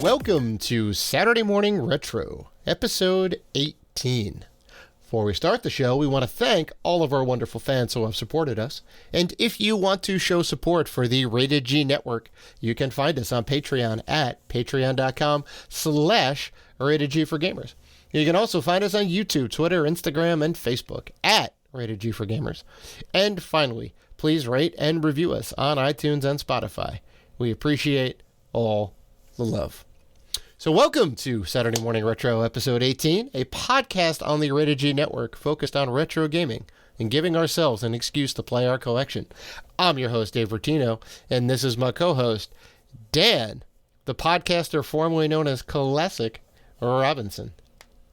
Welcome to Saturday Morning Retro, episode 18. Before we start the show, we want to thank all of our wonderful fans who have supported us. And if you want to show support for the Rated G Network, you can find us on Patreon at patreon.com/RatedG4Gamers. You can also find us on YouTube, Twitter, Instagram, and Facebook at Rated G for Gamers. And finally, please rate and review us on iTunes and Spotify. We appreciate all the love. So welcome to Saturday Morning Retro episode 18, a podcast on the Rated G Network focused on retro gaming and giving ourselves an excuse to play our collection. I'm your host, Dave Bertino, and this is my co-host, Dan, the podcaster formerly known as Classic Robinson.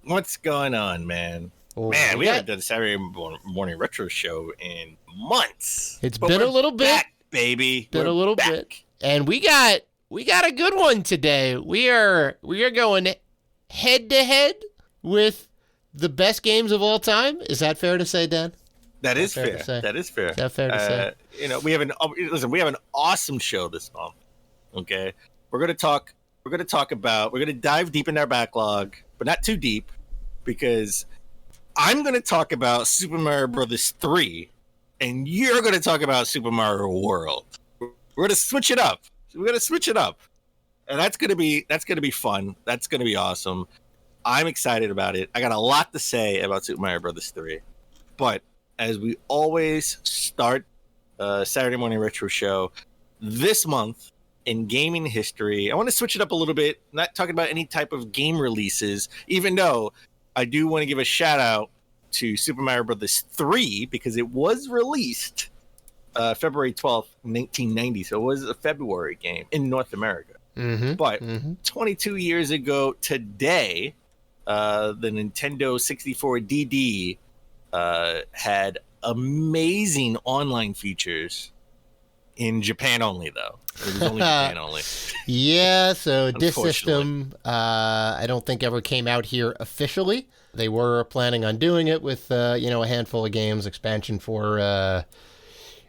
What's going on, man? Man, we haven't done a Saturday Morning Retro show in months. It's been a little bit, back, baby. Been a little bit, and we got a good one today. We are going head to head with the best games of all time. Is that fair to say, Dan? That is fair. That is fair. Is that fair to say? We have an awesome show this month. Okay, we're gonna dive deep in our backlog, but not too deep, because I'm gonna talk about Super Mario Brothers 3, and you're gonna talk about Super Mario World. We're gonna switch it up. We're gonna switch it up, and that's gonna be fun. That's gonna be awesome. I'm excited about it. I got a lot to say about Super Mario Brothers 3, but as we always start Saturday Morning Retro show this month in gaming history, I want to switch it up a little bit. Not talking about any type of game releases, even though I do want to give a shout out to Super Mario Brothers 3 because it was released February 12th, 1990. So it was a February game in North America. But 22 years ago today, the Nintendo 64 DD had amazing online features in Japan only, though. It was only Japan only. Yeah, so this system, I don't think ever came out here officially. They were planning on doing it with, a handful of games, expansion for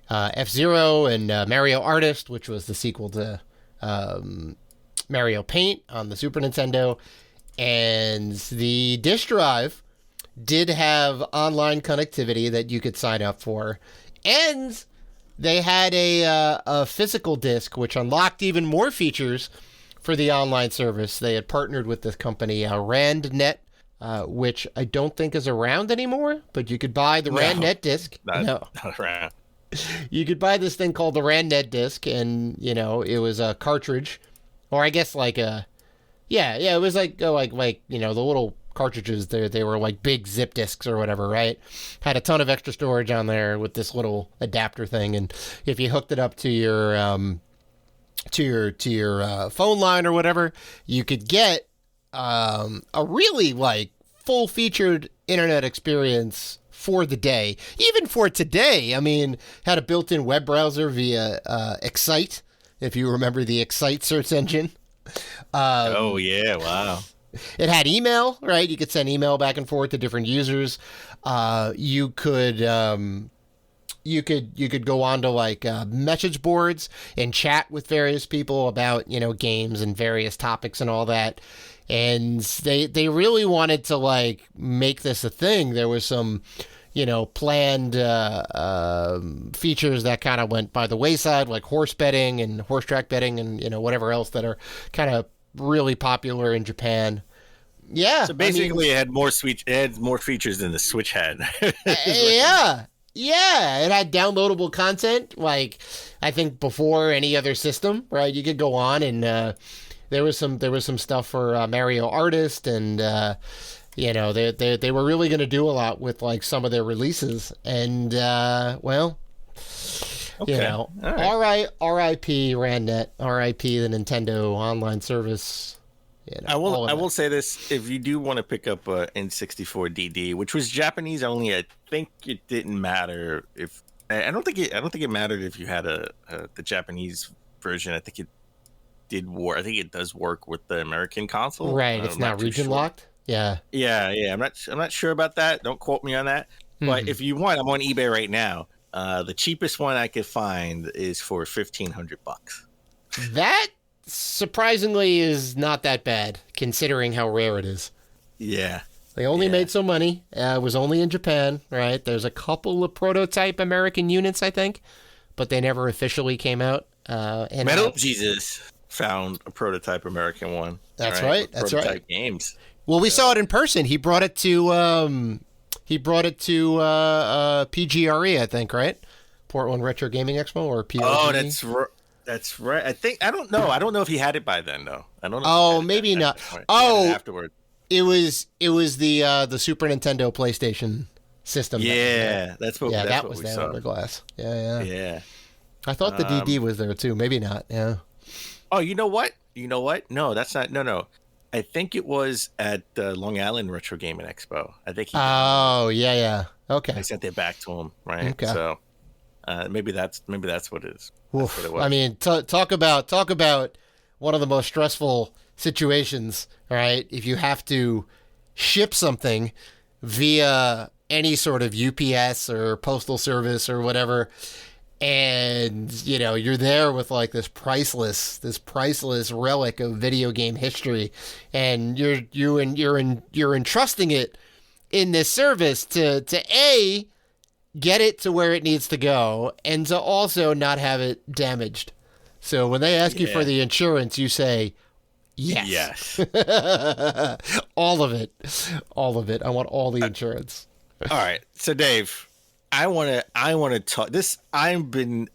F-Zero and Mario Artist, which was the sequel to Mario Paint on the Super Nintendo. And the disk drive did have online connectivity that you could sign up for. And they had a physical disc, which unlocked even more features for the online service. They had partnered with this company, RandNet, which I don't think is around anymore, but you could buy the RandNet disc. Not around. You could buy this thing called the RandNet disc, and, it was a cartridge, or I guess it was like the little cartridges, they were like big zip discs or whatever, right? Had a ton of extra storage on there with this little adapter thing, and if you hooked it up to your phone line or whatever, you could get a really full-featured internet experience for the day. Even for today, I mean, had a built-in web browser via Excite, if you remember the Excite search engine. Oh yeah, wow. It had email, right? You could send email back and forth to different users. You could go on to message boards and chat with various people about, games and various topics and all that. And they really wanted to make this a thing. There was some, planned features that kind of went by the wayside, like horse betting and horse track betting and, whatever else that are kind of really popular in Japan. Yeah. So basically it had more features than the Switch had. Yeah. It had downloadable content, I think before any other system, right? You could go on and there was some stuff for Mario Artist, and they were really going to do a lot with some of their releases, and right. R.I.P. RandNet, R.I.P. the Nintendo online service. I will say this: if you do want to pick up N64 DD, which was Japanese only, I think it didn't matter if I don't think it mattered if you had the Japanese version. I think it did work. I think it does work with the American console. Right, it's not region locked. Yeah. I'm not sure about that. Don't quote me on that. But if you want, I'm on eBay right now. The cheapest one I could find is for $1,500. That surprisingly is not that bad considering how rare it is. Yeah. They only made some money. It was only in Japan, right? There's a couple of prototype American units, I think, but they never officially came out. And Metal Jesus found a prototype American one. That's right. That's prototype right. Games. Well, we saw it in person. He brought it to PGRE, I think, right? Portland Retro Gaming Expo or PRGE? Oh, that's right. I don't know. I don't know if he had it by then, though. I don't know. Oh, maybe not. Oh, afterward. It was the Super Nintendo PlayStation system. Yeah, that's what. Yeah, that's that what was we down saw. on the glass. Yeah. Yeah. I thought the DD was there too. Maybe not. Yeah. Oh, you know what? No, that's not. No. I think it was at Long Island Retro Gaming Expo. I think. Oh, yeah. Okay. I sent it back to him, right? Okay. So maybe that's what it is. Oof. What it was. I mean, talk about one of the most stressful situations, right? If you have to ship something via any sort of UPS or postal service or whatever, and you're there with like this priceless relic of video game history, and you're entrusting it in this service to A, get it to where it needs to go, and to also not have it damaged. So when they ask you for the insurance, you say yes. all of it. I want all the insurance. All right. So Dave, I want to talk this. I've been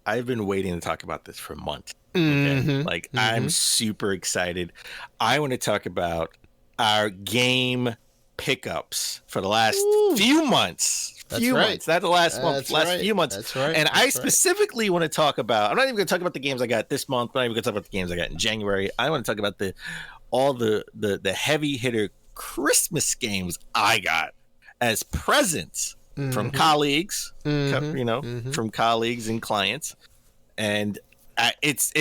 waiting to talk about this for months. Okay? I'm super excited. I want to talk about our game pickups for the last few months. Months. Not the last month. Few months. That's right. And I specifically want to talk about. I'm not even going to talk about the games I got this month. I'm not even going to talk about the games I got in January. I want to talk about all the heavy hitter Christmas games I got as presents from colleagues. From colleagues and clients, and it's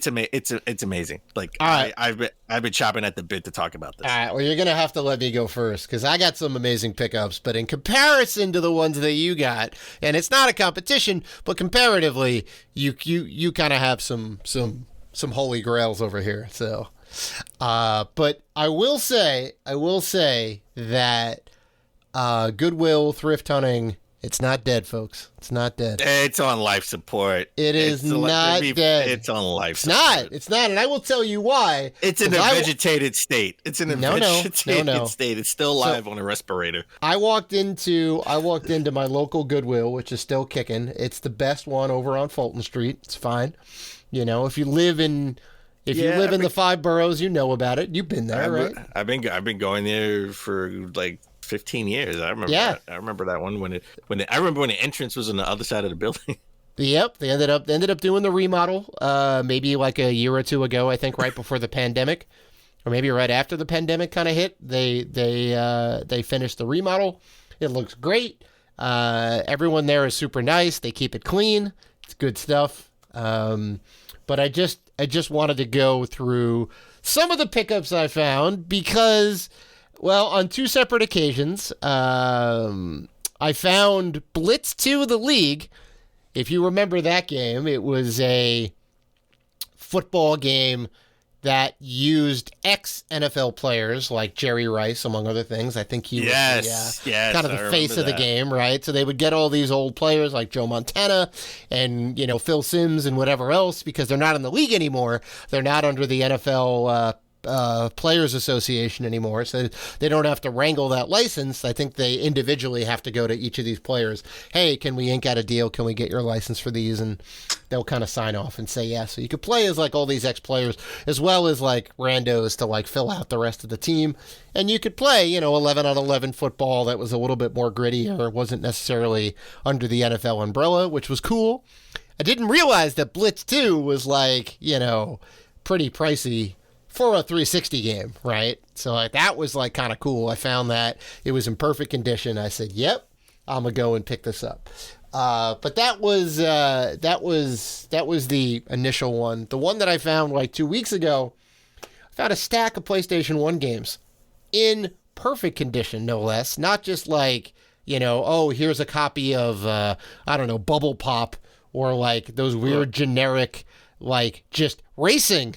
amazing. Like I've been chopping at the bit to talk about this. All right, well, you're gonna have to let me go first because I got some amazing pickups, but in comparison to the ones that you got, and it's not a competition, but comparatively, you kind of have some holy grails over here. So, but I will say that Goodwill thrift hunting. It's not dead, folks. It's not dead. It's on life support. It's not dead. It's on life support. It's not. And I will tell you why. It's in a vegetated state. It's in a vegetated state. It's still alive on a respirator. I walked into my local Goodwill, which is still kicking. It's the best one over on Fulton Street. It's fine. If you live in the five boroughs, you know about it. You've been there, right? I've been going there for like 15 years. I remember that. I remember that one when the entrance was on the other side of the building. Yep, they ended up doing the remodel maybe like a year or two ago, I think, right before the pandemic, or maybe right after the pandemic kind of hit. They finished the remodel. It looks great. Everyone there is super nice. They keep it clean. It's good stuff. But I just wanted to go through some of the pickups I found because, well, on two separate occasions, I found Blitz 2 The League. If you remember that game, it was a football game that used ex-NFL players like Jerry Rice, among other things. I think he was kind of the face of the game, right? So they would get all these old players like Joe Montana and, Phil Simms and whatever else, because they're not in the league anymore. They're not under the NFL Players Association anymore, so they don't have to wrangle that license. I think they individually have to go to each of these players. Hey, can we ink out a deal? Can we get your license for these? And they'll kind of sign off and say yes. So you could play as like all these ex-players as well as like randos to like fill out the rest of the team. And you could play, 11 on 11 football that was a little bit more gritty or wasn't necessarily under the NFL umbrella, which was cool. I didn't realize that Blitz 2 was like, pretty pricey for a 360 game, right? So like that was like kind of cool. I found that it was in perfect condition. I said, "Yep, I'm gonna go and pick this up." But that was the initial one. The one that I found like 2 weeks ago, I found a stack of PlayStation 1 games in perfect condition, no less. Not just like here's a copy of Bubble Pop or like those weird generic like just racing,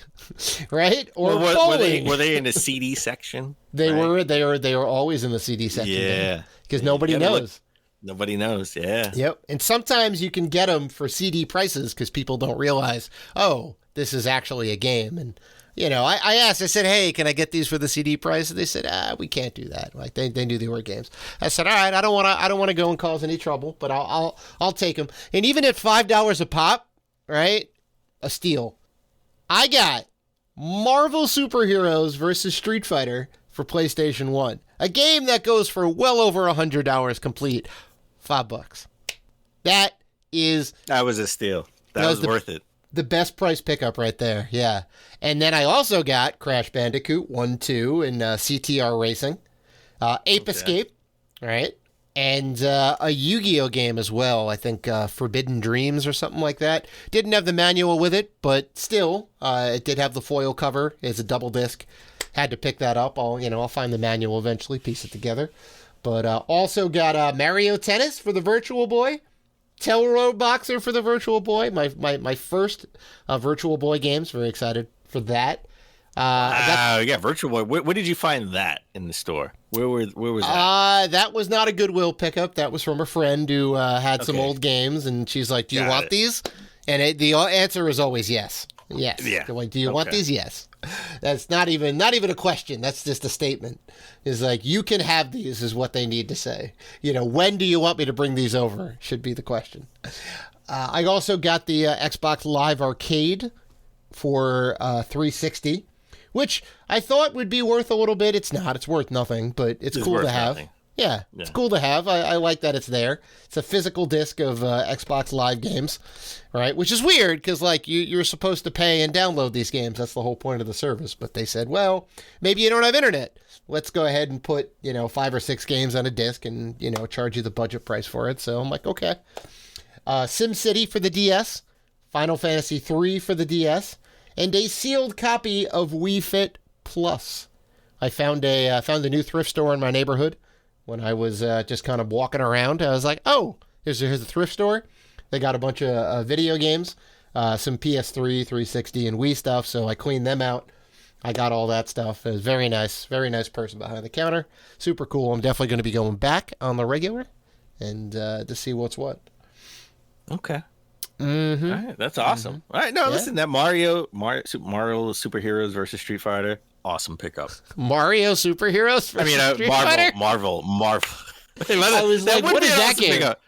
right? Or Well, bowling. were they in the CD section? They right? they were always in the CD section. Yeah. Because nobody knows. Nobody knows, yeah. Yep. And sometimes you can get them for CD prices because people don't realize, oh, this is actually a game. And, you know, I asked, I said, hey, can I get these for the CD price? And they said, we can't do that. Like they knew they were games. I said, all right, I don't want to go and cause any trouble, but I'll take them. And even at $5 a pop, right? A steal. I got Marvel Superheroes versus Street Fighter for PlayStation 1. A game that goes for well over $100 complete. $5. That was a steal. That was worth it. The best price pickup right there. Yeah. And then I also got Crash Bandicoot 1, 2, and CTR Racing. Ape Escape, right? And a Yu-Gi-Oh game as well. I think Forbidden Dreams or something like that. Didn't have the manual with it, but still, it did have the foil cover. It's a double disc. Had to pick that up. I'll find the manual eventually, piece it together. But also got Mario Tennis for the Virtual Boy, Telroad Boxer for the Virtual Boy. My first Virtual Boy games. Very excited for that. Yeah, Virtual Boy. Where did you find that in the store? Where was that? That was not a Goodwill pickup. That was from a friend who had some old games, and she's like, "Do you want these?" And the answer is always yes. Yes. Yeah. Like, do you want these? Yes. That's not even a question. That's just a statement. Is like, you can have these is what they need to say. You know, when do you want me to bring these over? Should be the question. I also got the Xbox Live Arcade for 360, which I thought would be worth a little bit. It's not. It's worth nothing, but it's cool to have. Nothing. Yeah, it's cool to have. I like that it's there. It's a physical disc of Xbox Live games, right? Which is weird because, like, you're supposed to pay and download these games. That's the whole point of the service. But they said, well, maybe you don't have internet. Let's go ahead and put, 5 or 6 games on a disc and, charge you the budget price for it. So I'm like, okay. SimCity for the DS, Final Fantasy 3 for the DS, and a sealed copy of Wii Fit Plus. I found a new thrift store in my neighborhood. When I was just kind of walking around, I was like, oh, here's a thrift store. They got a bunch of video games, some PS3, 360, and Wii stuff, so I cleaned them out. I got all that stuff. It was very nice person behind the counter. Super cool. I'm definitely going to be going back on the regular and to see what's what. Okay. Mm-hmm. All right, that's awesome. Mm-hmm. All right, listen, that Mario Superheroes versus Street Fighter. Awesome pickup. Mario Superheroes versus Street Fighter? Marvel. I was like, what is that game? Pickup.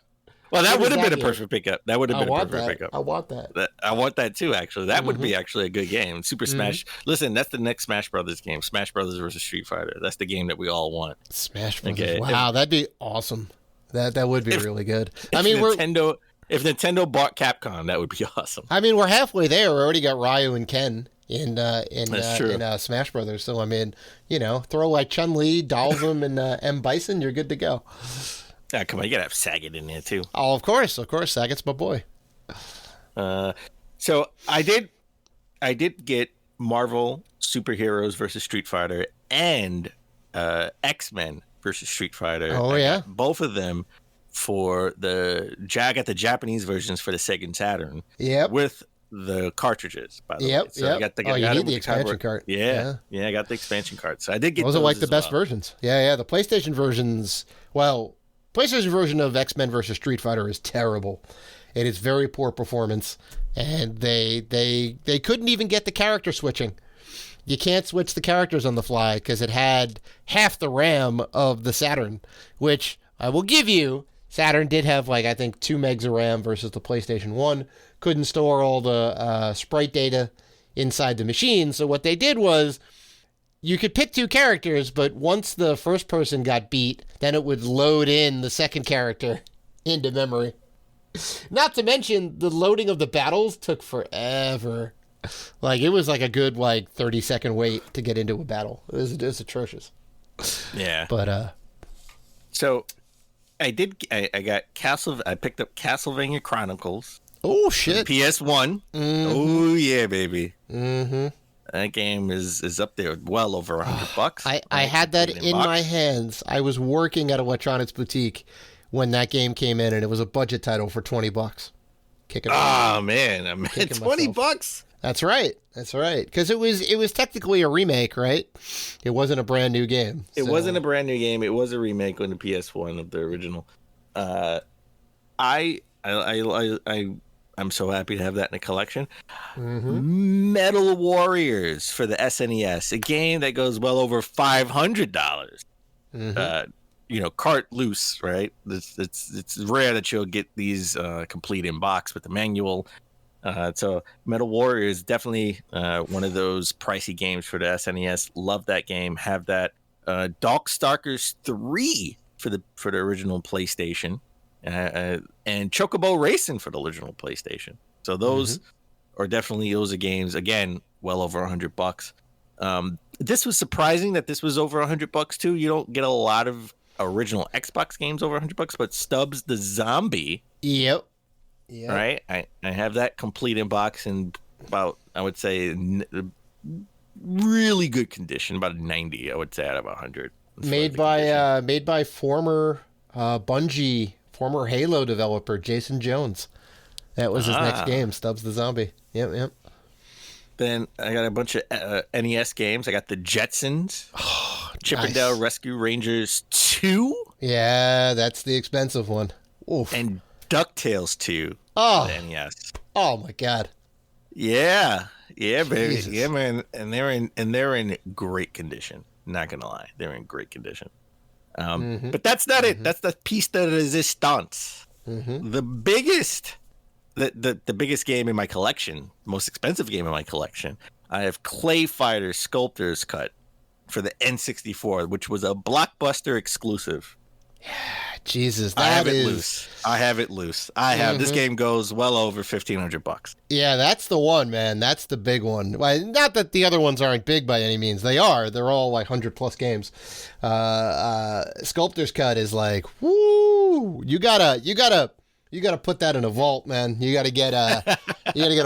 Well, that would have been a perfect pickup. That would have been a perfect pickup. I want that. I want that too, actually. That would be actually a good game. Super Smash. Listen, that's the next Smash Brothers game. Smash Brothers versus Street Fighter. That's the game that we all want. Smash Brothers. Okay. Wow, that'd be awesome. That would be really good. If Nintendo bought Capcom, that would be awesome. I mean, we're halfway there. We already got Ryu and Ken in Smash Brothers. So I mean, throw like Chun-Li, Dalsum, and M. Bison, you're good to go. Ah, come on, you gotta have Sagat in there too. Oh, of course, Sagat's my boy. So I did get Marvel Superheroes versus Street Fighter and X-Men versus Street Fighter. Oh yeah, both of them for the Japanese versions for the Sega Saturn. Yep. With the cartridges, by the way. So I got you need the expansion cart. Yeah, I got the expansion cart. So I did get those. Are like the best well. versions. Yeah. The PlayStation versions. Well, PlayStation version of X-Men versus Street Fighter is terrible. It is very poor performance, and they couldn't even get the character switching. You can't switch the characters on the fly because it had half the RAM of the Saturn, which I will give you. Saturn did have, I think 2 megs of RAM versus the PlayStation 1. Couldn't store all the sprite data inside the machine. So what they did was you could pick 2 characters, but once the first person got beat, then it would load in the second character into memory. Not to mention the loading of the battles took forever. It was a good 30-second wait to get into a battle. It was atrocious. Yeah. But so I got I picked up Castlevania Chronicles. Oh shit. PS1. Mm-hmm. Oh yeah, baby. Mm-hmm. That game is up there, well over $100. I had that in my hands. I was working at Electronics Boutique when that game came in, and it was a budget title for $20. Kicking Oh man, I meant $20. That's right. Because it was technically a remake, right? It wasn't a brand new game. It wasn't a brand new game. It was a remake on the PS1 of the original. I'm so happy to have that in the collection. Mm-hmm. Metal Warriors for the SNES, a game that goes well over $500. Cart loose, right? It's rare that you'll get these complete in box with the manual. So Metal Warriors is definitely one of those pricey games for the SNES. Love that game. Have that. Darkstalkers 3 for the original PlayStation, and Chocobo Racing for the original PlayStation. So those are definitely those are games, again, well over $100. This was surprising that this was over $100 too. You don't get a lot of original Xbox games over $100, but Stubbs the Zombie. Yep. Right. I have that complete in box in about, I would say, really good condition, about a 90, I would say, out of 100. Made by former Bungie, former Halo developer Jason Jones. That was his next game, Stubbs the Zombie. Yep. Then I got a bunch of NES games. I got the Jetsons, Chip and Dale Rescue Rangers 2. Yeah, that's the expensive one. Oof. And DuckTales 2. Oh, the NES. Oh my God. Yeah, baby. Jesus. Yeah, man. And they're in great condition. Not gonna lie, they're in great condition. But that's not it. That's the piece de resistance. The biggest, the biggest game in my collection, most expensive game in my collection. I have Clay Fighter Sculptor's Cut for the N64, which was a Blockbuster exclusive. Jesus, I have it loose. This game goes well over $1,500. Yeah, that's the one, man. That's the big one. Well, not that the other ones aren't big by any means. They are. They're all like 100+ games. Sculptor's Cut is like, woo! You gotta put that in a vault, man. You gotta get a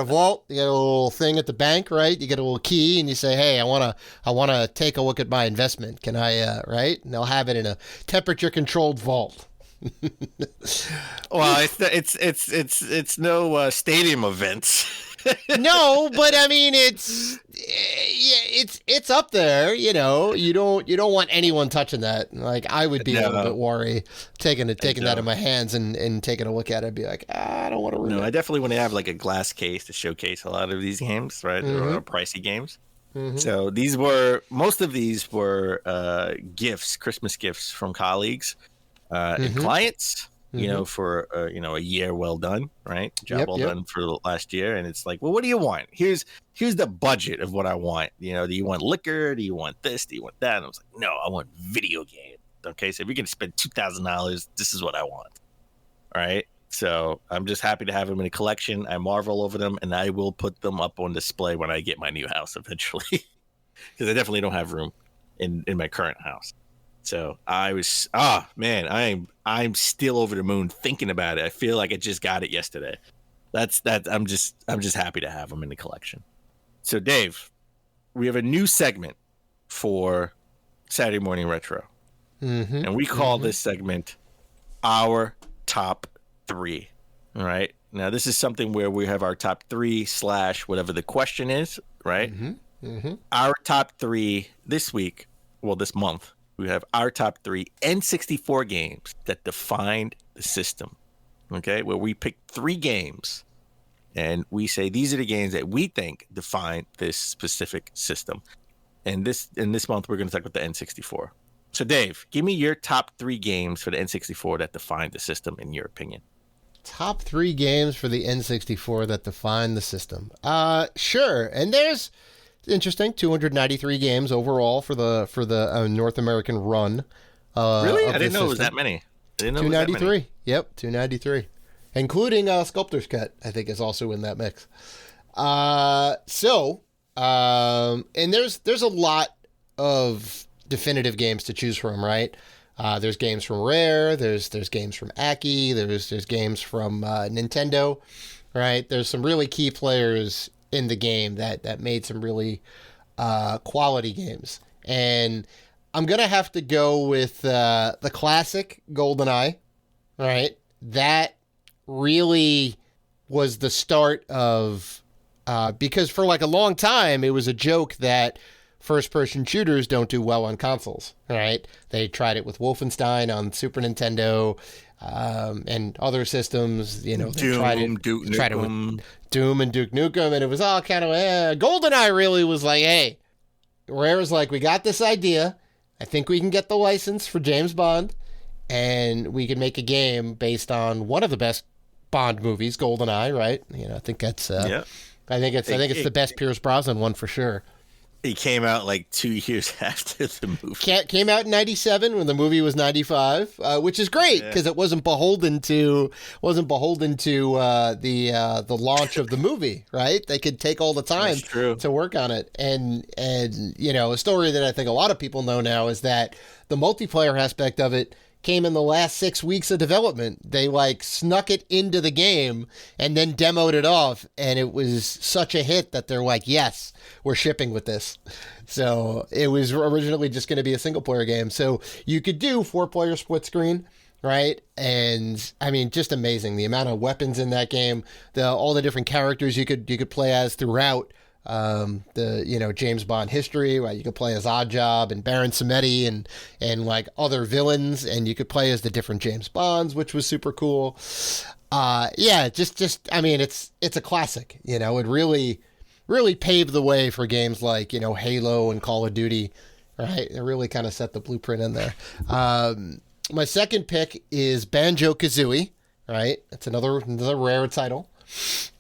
vault. You get a little thing at the bank, right? You get a little key, and you say, "Hey, I wanna take a look at my investment. Can I?" Right? And they'll have it in a temperature-controlled vault. Well, it's no stadium events. No, but I mean it's up there. You know, you don't want anyone touching that. Like I would be a little bit worried taking that in my hands and taking a look at it. I'd be like, I don't want to ruin it. I definitely want to have like a glass case to showcase a lot of these games, right? They're pricey games. So most of these were gifts, Christmas gifts from colleagues and clients. For a year well done, right? Job well done for the last year. And it's like, well, what do you want? Here's the budget of what I want. Do you want liquor? Do you want this? Do you want that? And I was like, no, I want video games. Okay, so if you're gonna spend $2,000, this is what I want. All right. So I'm just happy to have them in a collection. I marvel over them, and I will put them up on display when I get my new house eventually, because I definitely don't have room in my current house. So I was, I'm still over the moon thinking about it. I feel like I just got it yesterday. I'm just happy to have them in the collection. So Dave, we have a new segment for Saturday Morning Retro, and we call this segment Our Top 3. All right. Now this is something where we have our top 3 / whatever the question is, right? Our top 3 this month. We have our top 3 N64 games that defined the system. Okay, where we pick 3 games and we say these are the games that we think define this specific system. And this month we're going to talk about the N64. So Dave, give me your top 3 games for the N64 that define the system in your opinion. Top 3 games for the N64 that define the system. Sure. And there's interesting 293 games overall for the North American run. Really? I didn't know it was that many. 293. Yep, 293. Including Sculptor's Cut, I think is also in that mix. And there's a lot of definitive games to choose from, right? There's games from Rare, there's games from Aki, there's games from Nintendo, right? There's some really key players in the game that made some really quality games. And I'm going to have to go with the classic GoldenEye, right? That really was the start of because for like a long time it was a joke that first-person shooters don't do well on consoles, right? They tried it with Wolfenstein on Super Nintendo and other systems. You know, they tried it with Doom and Duke Nukem, and it was all kind of GoldenEye really was like, hey, Rare's like, we got this idea. I think we can get the license for James Bond, and we can make a game based on one of the best Bond movies, GoldenEye, right? You know, I think that's I think it's the best Pierce Brosnan one for sure. He came out like 2 years after the movie. Came out in 97 when the movie was 95, which is great because it wasn't beholden to the launch of the movie, right? They could take all the time to work on it. And you know, a story that I think a lot of people know now is that the multiplayer aspect of it came in the last 6 weeks of development. They like snuck it into the game and then demoed it off, and it was such a hit that they're like, yes, we're shipping with this. So it was originally just going to be a single player game. So you could do 4-player split screen, right? And I mean, just amazing. The amount of weapons in that game, all the different characters you could play as throughout James Bond history, right? You could play as Oddjob and Baron Samedi and like other villains, and you could play as the different James Bonds, which was super cool. I mean, it's a classic. You know, it really paved the way for games like, you know, Halo and Call of Duty, right? It really kind of set the blueprint in there. My second pick is Banjo-Kazooie, right? That's another Rare title,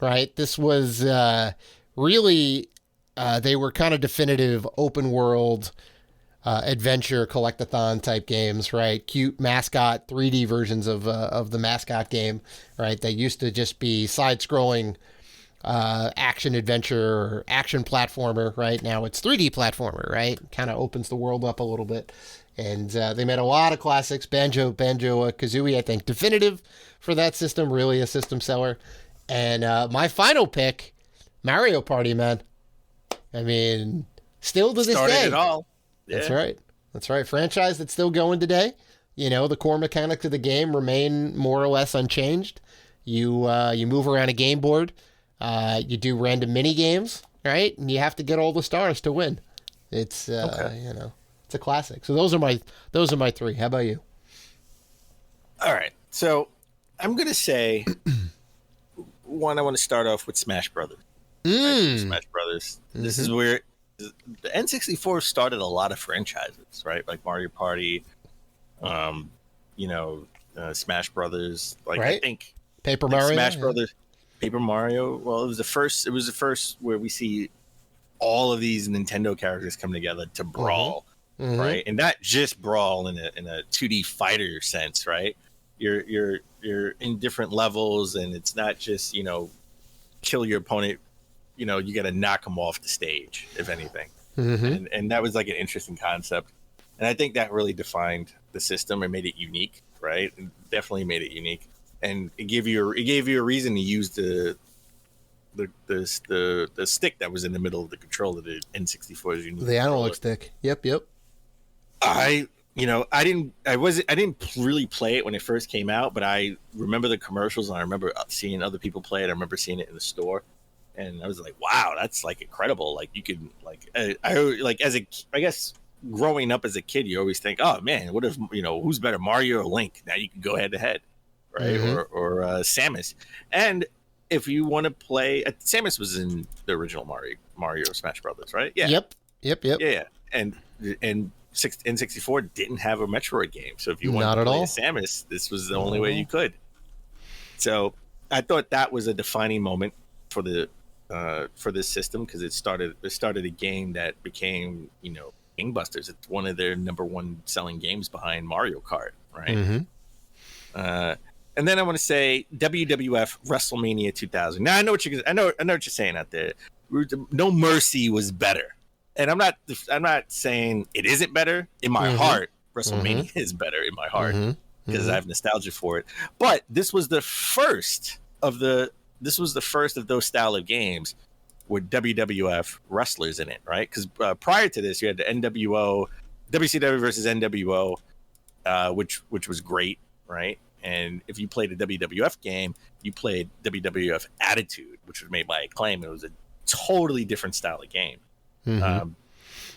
right? This was really, they were kind of definitive open world adventure collectathon type games, right? Cute mascot 3D versions of the mascot game, right? They used to just be side-scrolling action adventure or action platformer, right? Now it's 3D platformer, right? Kind of opens the world up a little bit. And they made a lot of classics. Banjo-Kazooie, I think, definitive for that system, really a system seller. And my final pick, Mario Party, man. I mean, still to this day. It all. Yeah. That's right. Franchise that's still going today. You know, the core mechanics of the game remain more or less unchanged. You move around a game board. You do random mini games, right? And you have to get all the stars to win. It's it's a classic. So those are my three. How about you? All right. So I'm gonna say one. I want to start off with Smash Brothers. Smash Brothers. This is where the N64 started a lot of franchises, right? Like Mario Party, Smash Brothers. Like right? I think Paper Mario, Smash Brothers, Paper Mario. Well, it was the first where we see all of these Nintendo characters come together to brawl, right? And not just brawl in a 2D fighter sense, right? You're in different levels, and it's not just kill your opponent. You got to knock them off the stage, if anything. And that was like an interesting concept. And I think that really defined the system and made it unique, right? It definitely made it unique. And it gave you a reason to use the stick that was in the middle of the controller, the N64's unique. The analog stick. Yep. I didn't really play it when it first came out, but I remember the commercials and I remember seeing other people play it. I remember seeing it in the store. And I was like, wow, that's like incredible. Like you could I guess growing up as a kid, you always think, oh man, what if, who's better, Mario or Link? Now you can go head to head, right? Or Samus. And if you want to play, Samus was in the original Mario Smash Brothers, right? Yeah. Yep. Yeah. And N64 didn't have a Metroid game. So if you wanted to play Samus, this was the only way you could. So I thought that was a defining moment for this system, because it started a game that became gangbusters. It's one of their number one selling games behind Mario Kart, right? And then I want to say WWF WrestleMania 2000. Now I know what you're saying out there. No Mercy was better, and I'm not saying it isn't better. In my heart, WrestleMania is better in my heart because I have nostalgia for it. But this was the first of those style of games with WWF wrestlers in it, right? Because prior to this, you had the WCW versus NWO, which was great, right? And if you played a WWF game, you played WWF Attitude, which was made by Acclaim. It was a totally different style of game.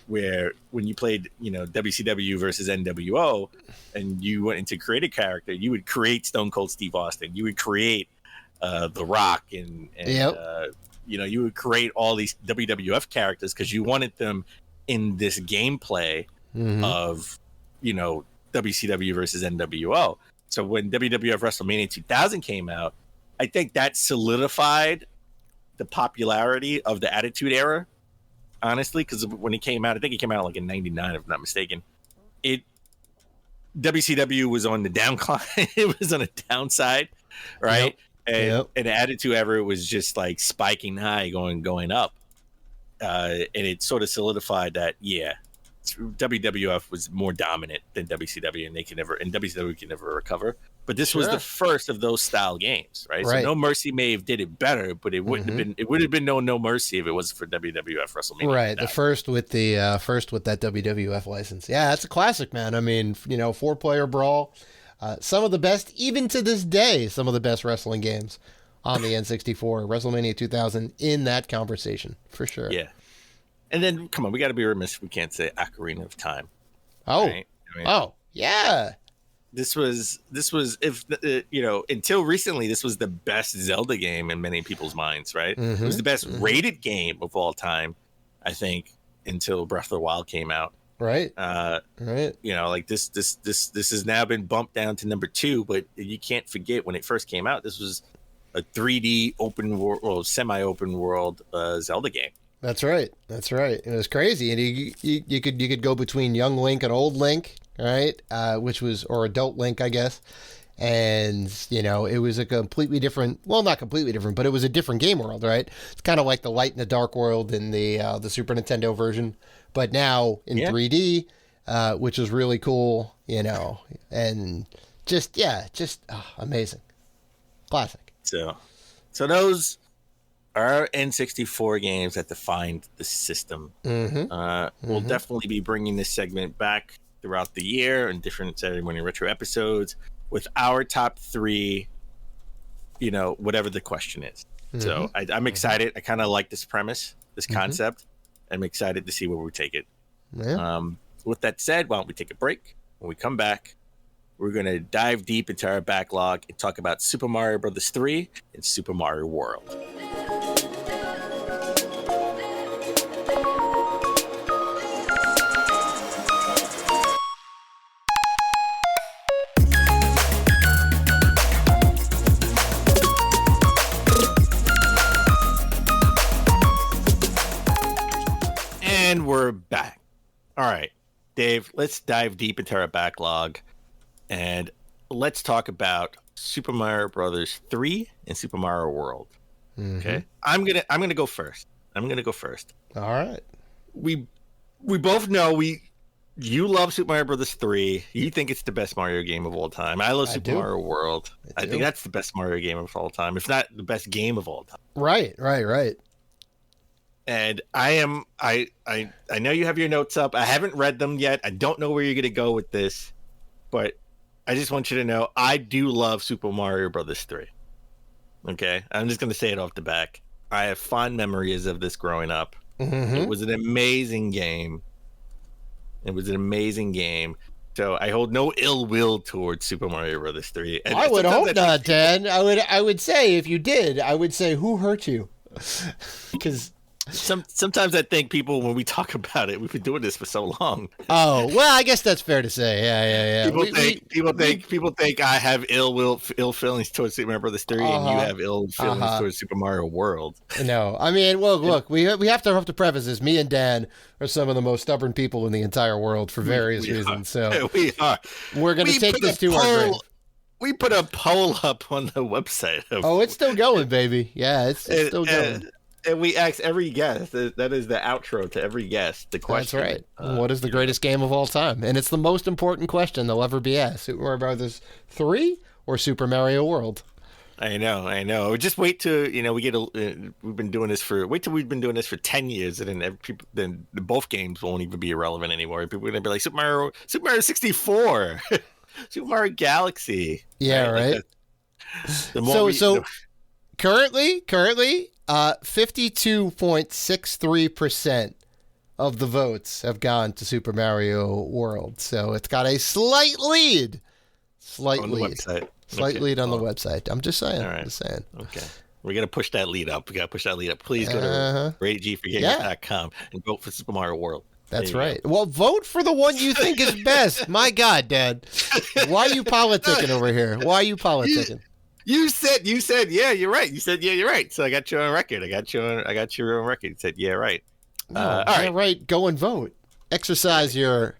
Where when you played, WCW versus NWO, and you went into create a character, you would create Stone Cold Steve Austin, you would create The Rock, and you would create all these WWF characters because you wanted them in this gameplay of, WCW versus NWO. So when WWF WrestleMania 2000 came out, I think that solidified the popularity of the Attitude Era. Honestly, because when it came out, I think it came out like in '99, if I'm not mistaken. WCW was on the downcline; it was on a downside, right? And the Attitude Era was just like spiking high, going up, and it sort of solidified that WWF was more dominant than WCW, and WCW can never recover. But this was the first of those style games, right? So No Mercy may have did it better, but it wouldn't have been. It would have been No Mercy if it wasn't for WWF WrestleMania. Right, the first with that WWF license. Yeah, that's a classic, man. I mean, 4-player brawl, some of the best, even to this day, some of the best wrestling games on the N64. WrestleMania 2000 in that conversation for sure. Yeah. And then, come on, we got to be remiss if we can't say Ocarina of Time. Oh, right? Yeah. This was if until recently, this was the best Zelda game in many people's minds, right? It was the best rated game of all time, I think, until Breath of the Wild came out. Right. Right. This has now been bumped down to number 2, but you can't forget when it first came out, this was a 3D open world, or semi-open world Zelda game. That's right. It was crazy, and you could go between young Link and old Link, right? Or adult Link, I guess. And it was a completely different. Well, not completely different, but it was a different game world, right? It's kind of like the Light and the Dark world in the Super Nintendo version, but now in 3D, which is really cool, and just amazing, classic. So those are N64 games that defined the system. We'll definitely be bringing this segment back throughout the year in different Ceremony Retro episodes with our top 3, whatever the question is. So I'm excited. I kind of like this premise, this concept. I'm excited to see where we take it. With that said, why don't we take a break? When we come back, we're going to dive deep into our backlog and talk about Super Mario Bros. 3 and Super Mario World. And we're back. All right, Dave, let's dive deep into our backlog and let's talk about Super Mario Brothers 3 and Super Mario World. Okay? I'm going to go first. All right. We both know you love Super Mario Brothers 3. You think it's the best Mario game of all time. I love Super Mario World. I think that's the best Mario game of all time, if not the best game of all time. Right. And I know you have your notes up. I haven't read them yet. I don't know where you're going to go with this, but I just want you to know I do love Super Mario Brothers 3. Okay? I'm just going to say it off the back. I have fond memories of this growing up. It was an amazing game. So I hold no ill will towards Super Mario Brothers 3. And I would hope not, Dan. I would say if you did, I would say who hurt you? Because sometimes I think people, when we talk about it, we've been doing this for so long. Oh, well, I guess that's fair to say. Yeah. People think I have ill feelings towards Super Mario Brothers 3, and you have ill feelings towards Super Mario World. No, I mean, well, look, we have to preface this. Me and Dan are some of the most stubborn people in the entire world for various reasons. So we are. We're going to take this to our grave. We put a poll up on the website. It's still going, baby. Yeah, it's still going. And we ask every guest, that is the outro to every guest, the question. That's right. What is the greatest game of all time? And it's the most important question that'll ever be asked. Super Mario Brothers 3 or Super Mario World? I know. Just wait till, we've been doing this for 10 years, and then both games won't even be irrelevant anymore. People are going to be like, Super Mario 64. Super Mario Galaxy. Yeah, right. Like the more Currently, 52.63% of the votes have gone to Super Mario World. So it's got a slight lead. on the website. Slight lead on the website. I'm just saying. All right. I'm just saying. Okay. We got to push that lead up. Please go to rategforgamers.com and vote for Super Mario World. That's right. Well, vote for the one you think is best. My God, Dad. Why are you politicking over here? Why are you politicking? You said, yeah, you're right. You said, yeah, you're right. So I got you on record. I got your own record. You said, yeah, right. No, all right. Go and vote. Exercise your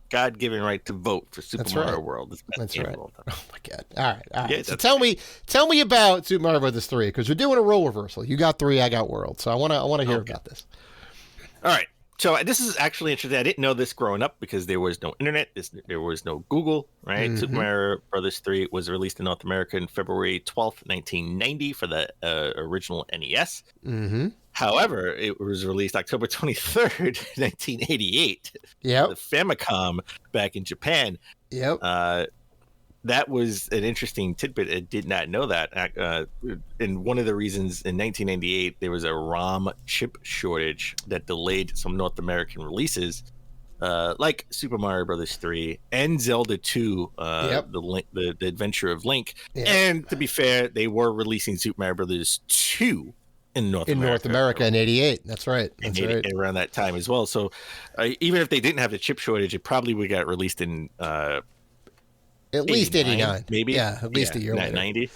God-given right to vote for Super Mario World. That's right. Oh my God! All right. Yeah, so tell me about Super Mario Brothers 3 because we're doing a role reversal. You got 3, I got World. So I want to hear about this. All right. So this is actually interesting. I didn't know this growing up because there was no internet. There was no Google, right? Mm-hmm. Super Mario Brothers 3 was released in North America on February 12th, 1990 for the original NES. Mm-hmm. However, it was released October 23rd, 1988. Yep. The Famicom back in Japan. Yep. That was an interesting tidbit. I did not know that. And one of the reasons in 1998, there was a ROM chip shortage that delayed some North American releases, like Super Mario Brothers 3 and Zelda 2, the Adventure of Link. Yep. And to be fair, they were releasing Super Mario Brothers 2 in North America in 88. That's right. Right. Around that time as well. So even if they didn't have the chip shortage, it probably would got released in at least 89, maybe. Yeah, at least a year later. 90.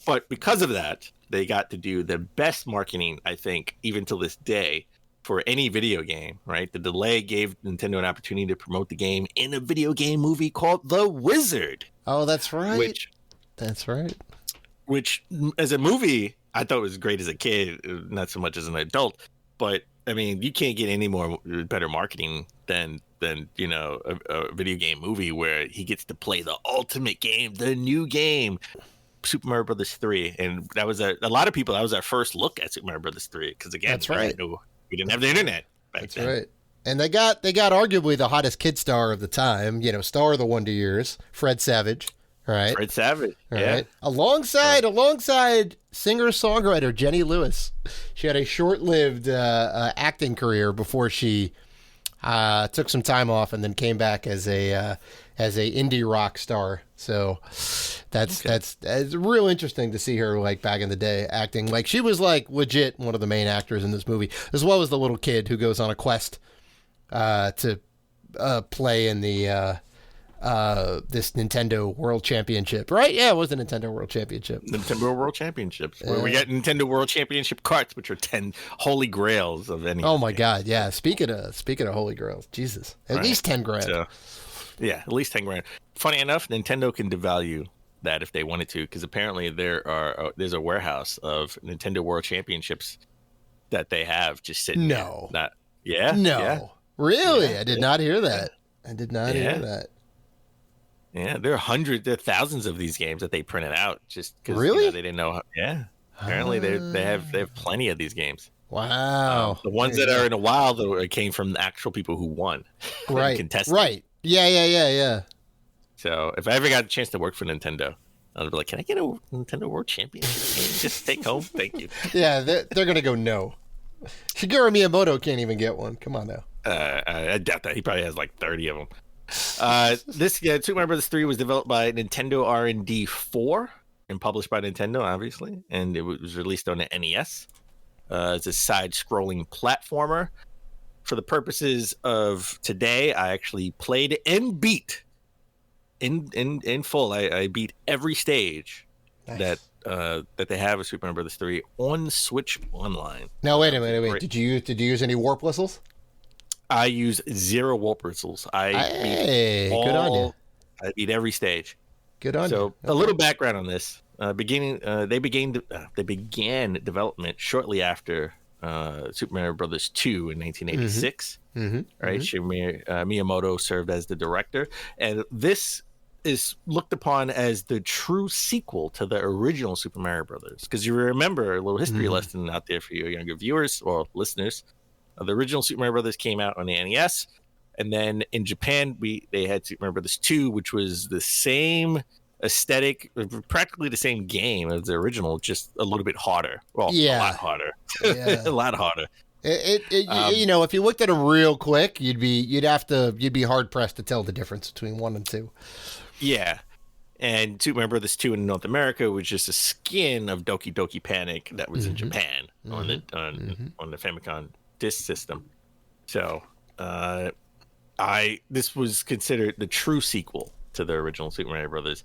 But because of that, they got to do the best marketing, I think, even till this day, for any video game, right? The delay gave Nintendo an opportunity to promote the game in a video game movie called The Wizard. Oh, that's right. Which, as a movie, I thought was great as a kid, not so much as an adult. But, I mean, you can't get any better marketing than a video game movie where he gets to play the ultimate game, the new game, Super Mario Brothers 3. And that was a lot of people, that was our first look at Super Mario Brothers 3. Because, again, that's right. We didn't have the internet back then. Right. And they got arguably the hottest kid star of the time, star of the Wonder Years, Fred Savage. Right. Fred Savage. Yeah. Right. Alongside singer-songwriter Jenny Lewis. She had a short-lived acting career before she took some time off and then came back as a indie rock star. So that's real interesting to see her like back in the day acting. Like she was like legit one of the main actors in this movie, as well as the little kid who goes on a quest to play in the this Nintendo World Championship, right? Yeah, it was the Nintendo World Championship. Nintendo World Championships, where we got Nintendo World Championship carts, which are 10 holy grails of any. Oh my God, yeah. Speaking of holy grails, Jesus, at least 10 grand. So, yeah, at least 10 grand. Funny enough, Nintendo can devalue that if they wanted to, because apparently there's a warehouse of Nintendo World Championships that they have just sitting. No, there. Really, I did not hear that. I did not hear that. Yeah, there are thousands of these games that they printed out just because they didn't know. Apparently they have plenty of these games. Wow, the ones that are in a while though came from the actual people who won, right? Contested. Right? Yeah. So if I ever got a chance to work for Nintendo, I'd be like, "Can I get a Nintendo World Championship game? Just take home? Thank you." Yeah, they're gonna go no. Shigeru Miyamoto can't even get one. Come on now. I doubt that. He probably has like 30 of them. Super Mario Bros. 3 was developed by Nintendo R&D 4 and published by Nintendo, obviously, and it was released on the NES. It's a side-scrolling platformer. For the purposes of today, I actually played and beat in full. I beat every stage that they have with Super Mario Bros. 3 on Switch Online. Now wait a minute. Did you use any warp whistles? I use 0 warp whistles. Good on you. I beat every stage. Good on you. So a little background on this. They began development shortly after Super Mario Brothers 2 in 1986. Mm-hmm. Right, Miyamoto served as the director, and this is looked upon as the true sequel to the original Super Mario Brothers. Because you remember, a little history lesson out there for your younger viewers or listeners. The original Super Mario Brothers came out on the NES. And then in Japan, they had Super Mario Brothers 2, which was the same aesthetic, practically the same game as the original, just a little bit harder. Well, a lot harder. Yeah. A lot harder. You know, if you looked at them real quick, you'd be hard pressed to tell the difference between 1 and 2. Yeah. And Super Mario Brothers 2 in North America was just a skin of Doki Doki Panic that was in Japan on the Famicom disk system. So this was considered the true sequel to the original Super Mario Brothers.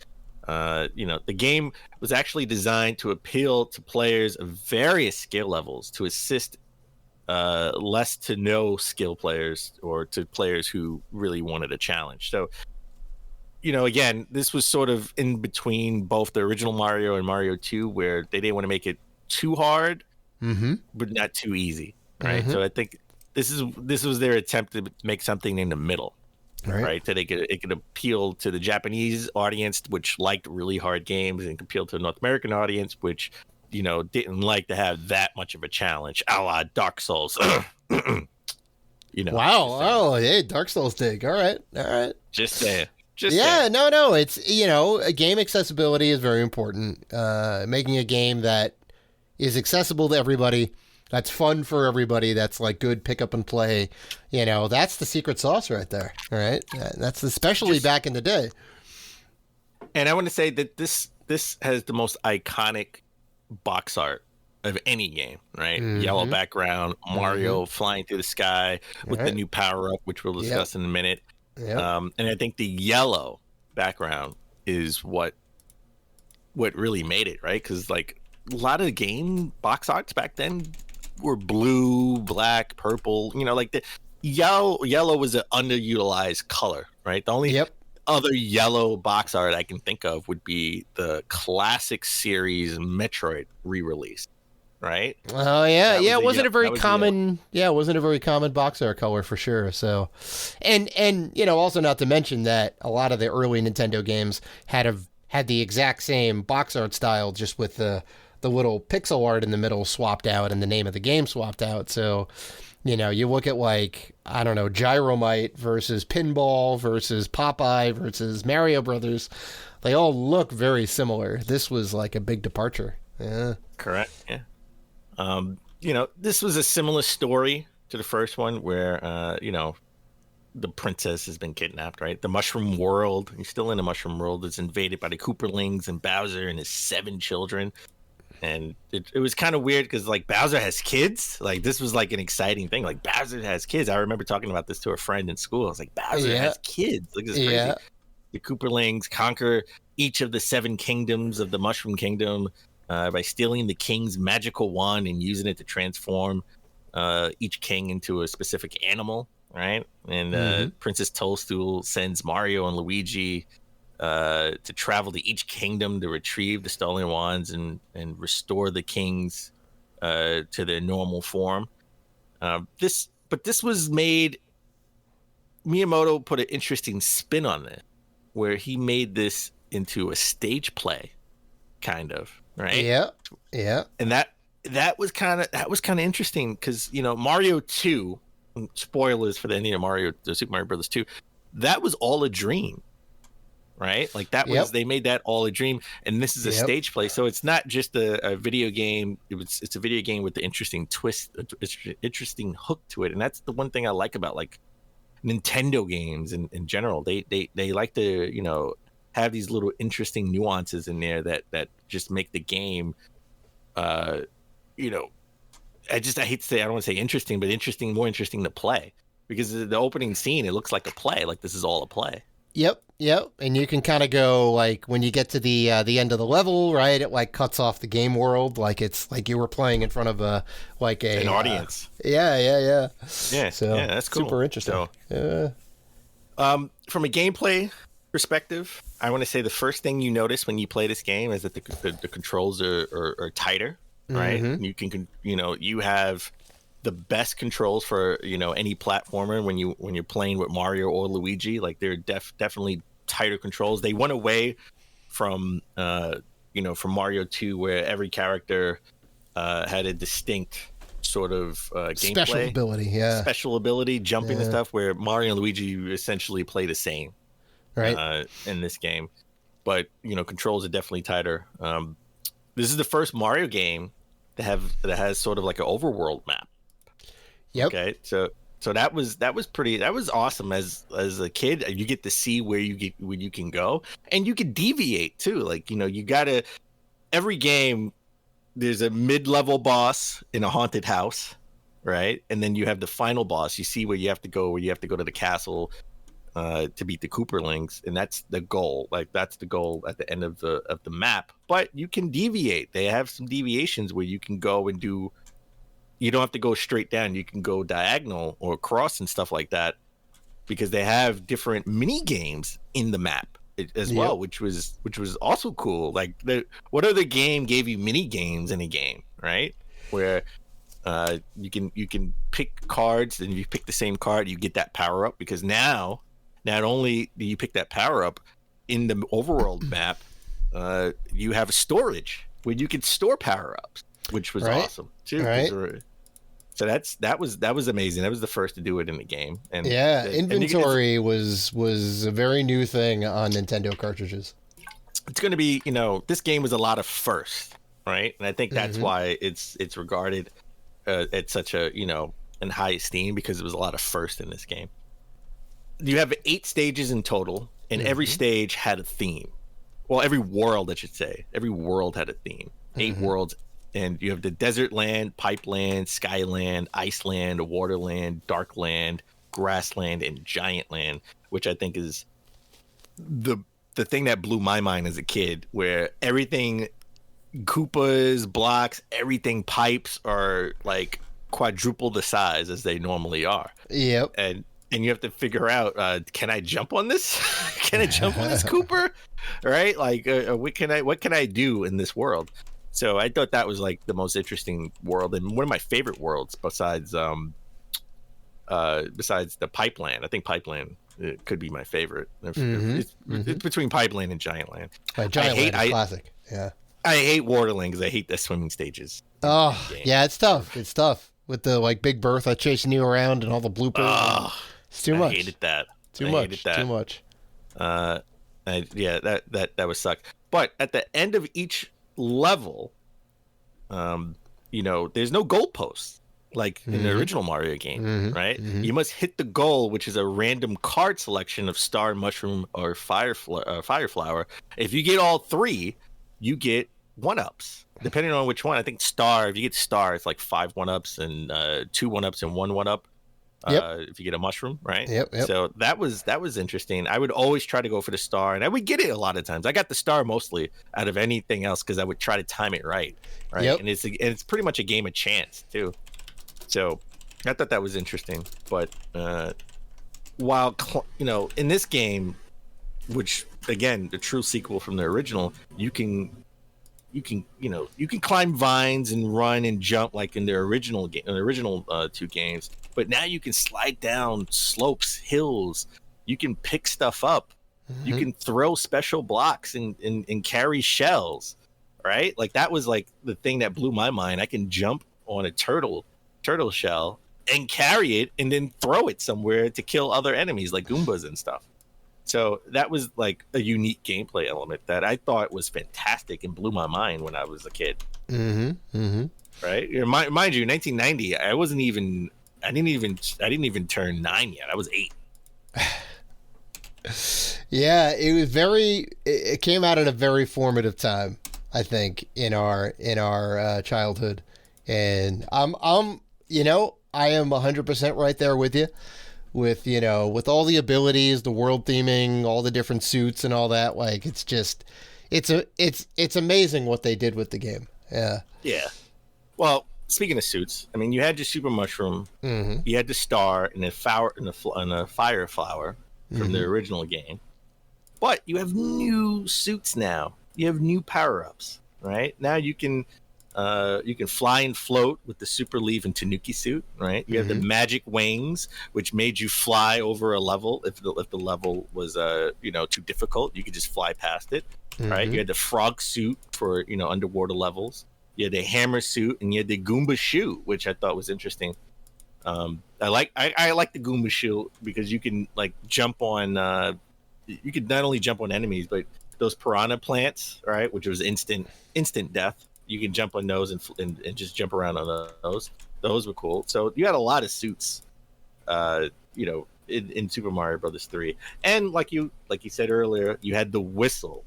You know, the game was actually designed to appeal to players of various skill levels to assist less to no skill players or to players who really wanted a challenge. So, you know, again, this was sort of in between both the original Mario and Mario 2, where they didn't want to make it too hard, but not too easy, right? So I think this was their attempt to make something in the middle, right? That it could appeal to the Japanese audience, which liked really hard games, and appeal to the North American audience, which, you know, didn't like to have that much of a challenge, a la Dark Souls. You know. Wow. Oh, hey, Dark Souls dig. All right. Just saying. No. It's, you know, game accessibility is very important. Making a game that is accessible to everybody, that's fun for everybody, that's like good pick up and play. You know, that's the secret sauce right there. All right. That's especially back in the day. And I want to say that this has the most iconic box art of any game, right? Yellow background, Mario flying through the sky with the new power up, which we'll discuss in a minute. And I think the yellow background is what really made it, right? Because like a lot of game box arts back then were blue, black, purple. You know, like the yellow was an underutilized color, right? The only other yellow box art I can think of would be the classic series Metroid re-release, right? Oh yeah, it wasn't a very common. Yeah, it wasn't a very common box art color for sure. So, and you know, also not to mention that a lot of the early Nintendo games had the exact same box art style, just with the little pixel art in the middle swapped out and the name of the game swapped out. So, you know, you look at like, I don't know, Gyromite versus Pinball versus Popeye versus Mario Brothers. They all look very similar. This was like a big departure. Yeah. Correct. Yeah. You know, this was a similar story to the first one where, you know, the princess has been kidnapped, right? The Mushroom World, he's still in the Mushroom World, is invaded by the Kooperlings and Bowser and his 7 children. And it was kind of weird because, like, Bowser has kids. Like, this was, like, an exciting thing. Like, Bowser has kids. I remember talking about this to a friend in school. I was like, Bowser has kids. Like, this is crazy. The Kooperlings conquer each of the 7 kingdoms of the Mushroom Kingdom by stealing the king's magical wand and using it to transform each king into a specific animal, right? And Princess Toadstool sends Mario and Luigi to travel to each kingdom to retrieve the stolen wands and restore the kings to their normal form. This was made. Miyamoto put an interesting spin on it, where he made this into a stage play, kind of, right? Yeah. And that was kind of interesting because, you know, Mario 2, spoilers for the ending of the Super Mario Brothers 2, that was all a dream. Right, like that was they made that all a dream, and this is a stage play, so it's not just a video game. It's a video game with the interesting twist, interesting hook to it, and that's the one thing I like about like Nintendo games in general. They like to, you know, have these little interesting nuances in there that just make the game, you know, I hate to say, I don't want to say interesting, but more interesting to play, because the opening scene, it looks like a play, like this is all a play. Yep, and you can kind of go, like, when you get to the end of the level, right, it like cuts off the game world, like it's like you were playing in front of an audience. Yeah. So that's cool. Super interesting. So, from a gameplay perspective, I want to say the first thing you notice when you play this game is that the controls are tighter, right? You can, you know, you have the best controls for, you know, any platformer when you're playing with Mario or Luigi. Like, they're definitely tighter controls. They went away from you know, from Mario 2, where every character had a distinct sort of Special gameplay, ability, yeah. special ability, jumping and Yeah. stuff. Where Mario and Luigi essentially play the same Right. in this game, but controls are definitely tighter. This is the first Mario game that has sort of like an overworld map. Yep. Okay, so that was awesome. As a kid, you get to see where you can go, and you can deviate too. Like you gotta every game. There's a mid-level boss in a haunted house, right? And then you have the final boss. You see where you have to go. Where you have to go to the castle to beat the Cooperlings, and that's the goal. Like that's the goal at the end of the map. But you can deviate. They have some deviations where you can go and do. You don't have to go straight down. You can go diagonal or across and stuff like that, because they have different mini games in the map as well, which was also cool. Like what other game gave you mini games in a game, right? Where you can pick cards, and if you pick the same card, you get that power up, because now not only do you pick that power up in the overworld map, you have a storage where you can store power ups, which was awesome too. Right. So that was amazing. That was the first to do it in the game. And inventory was a very new thing on Nintendo cartridges. It's going to be, this game was a lot of first, right? And I think that's why it's regarded at such a, in high esteem, because it was a lot of first in this game. You have 8 stages in total, and every stage had a theme. Well, every world, I should say. Every world had a theme. 8 worlds. And you have the desert land, pipe land, sky land, ice land, water land, dark land, grassland, and giant land, which I think is the thing that blew my mind as a kid, where everything, Koopas, blocks, everything, pipes are like quadruple the size as they normally are. Yep. And you have to figure out, can I jump on this? Can I jump on this Kooper? Right? Like, what can I do in this world? So I thought that was like the most interesting world, and one of my favorite worlds besides the Pipeland. I think Pipeland could be my favorite. It's between Pipeland and Giant Land. Giant Land is classic. Yeah. I hate Waterland because I hate the swimming stages. Oh, yeah, it's tough. It's tough with the Big Bertha chasing you around and all the bloopers. Oh, it's too much. I hated that. Too much. That would suck. But at the end of each level, there's no goalposts like in the original Mario game, right? You must hit the goal, which is a random card selection of star, mushroom, or fire flower. If you get all 3, you get 1-ups, depending on which one. I think star, if you get star, it's like 5 1-ups and 2 1-ups and 1 1-up. If you get a mushroom, right? Yep. So that was interesting. I would always try to go for the star, and I would get it a lot of times. I got the star mostly out of anything else because I would try to time it right? Yep. And it's pretty much a game of chance too. So I thought that was interesting. But while in this game, which again, the true sequel from the original, you can climb vines and run and jump like in the original game, in the original 2 games. But now you can slide down slopes, hills. You can pick stuff up. You can throw special blocks and carry shells, right? Like that was like the thing that blew my mind. I can jump on a turtle shell and carry it and then throw it somewhere to kill other enemies like Goombas and stuff. So that was like a unique gameplay element that I thought was fantastic and blew my mind when I was a kid. Right? Mind you, 1990, I didn't even turn 9 yet. I was 8. Yeah, it came out at a very formative time, I think, in our childhood. And I am 100% right there with you. With all the abilities, the world theming, all the different suits and all that, like it's amazing what they did with the game. Yeah. Well, speaking of suits, I mean, you had your super mushroom, you had the star and a fire flower from the original game, but you have new suits now. You have new power ups, right? Now you can fly and float with the Super Leaf and Tanuki suit, right? You have the magic wings, which made you fly over a level. If the level was too difficult, you could just fly past it, right? You had the frog suit for underwater levels. You had the hammer suit, and you had the Goomba shoe, which I thought was interesting. I like the Goomba shoe because you can like jump on. You could not only jump on enemies, but those piranha plants, right, which was instant death. You can jump on those and just jump around on those. Those were cool. So you had a lot of suits, in Super Mario Brothers 3. And like you said earlier, you had the whistle,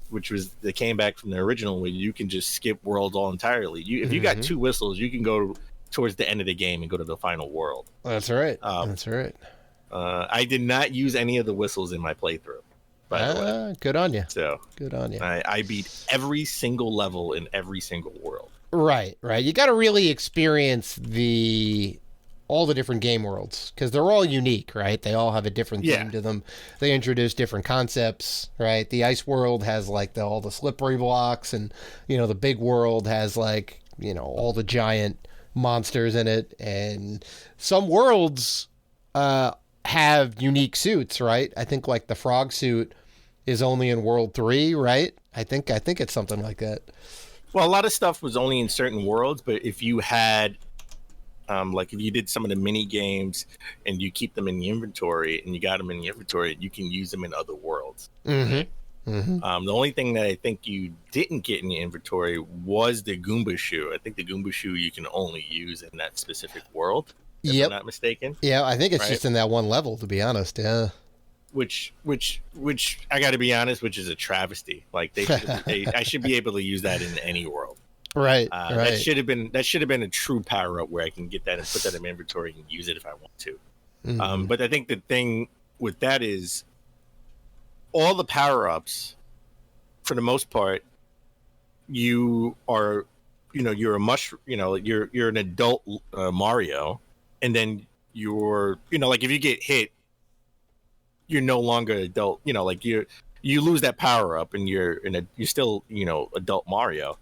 which they came back from the original where you can just skip worlds all entirely. If you got 2 whistles, you can go towards the end of the game and go to the final world. That's right. That's right. I did not use any of the whistles in my playthrough, by the way. Good on you. So good on you. I beat every single level in every single world. Right. You got to really experience all the different game worlds because they're all unique, right? They all have a different theme to them. They introduce different concepts, right? The ice world has like all the slippery blocks, and the big world has like all the giant monsters in it, and some worlds have unique suits, right? I think like the frog suit is only in World 3, right? I think it's something like that. Well, a lot of stuff was only in certain worlds, but if you had, like if you did some of the mini games and you keep them in the inventory and you got them in the inventory, you can use them in other worlds. Mm-hmm. Mm-hmm. The only thing that I think you didn't get in the inventory was the Goomba shoe. I think the Goomba shoe you can only use in that specific world, if I'm not mistaken. Yeah, I think it's just in that one level, to be honest. Yeah. Which I got to be honest, which is a travesty. Like I should be able to use that in any world. Right. That should have been a true power up where I can get that and put that in my inventory and use it if I want to. Mm-hmm. But I think the thing with that is all the power ups, for the most part, you are, you're a you're an adult Mario, and then you're, like if you get hit, you're no longer adult. Like you lose that power up, and you're still adult Mario.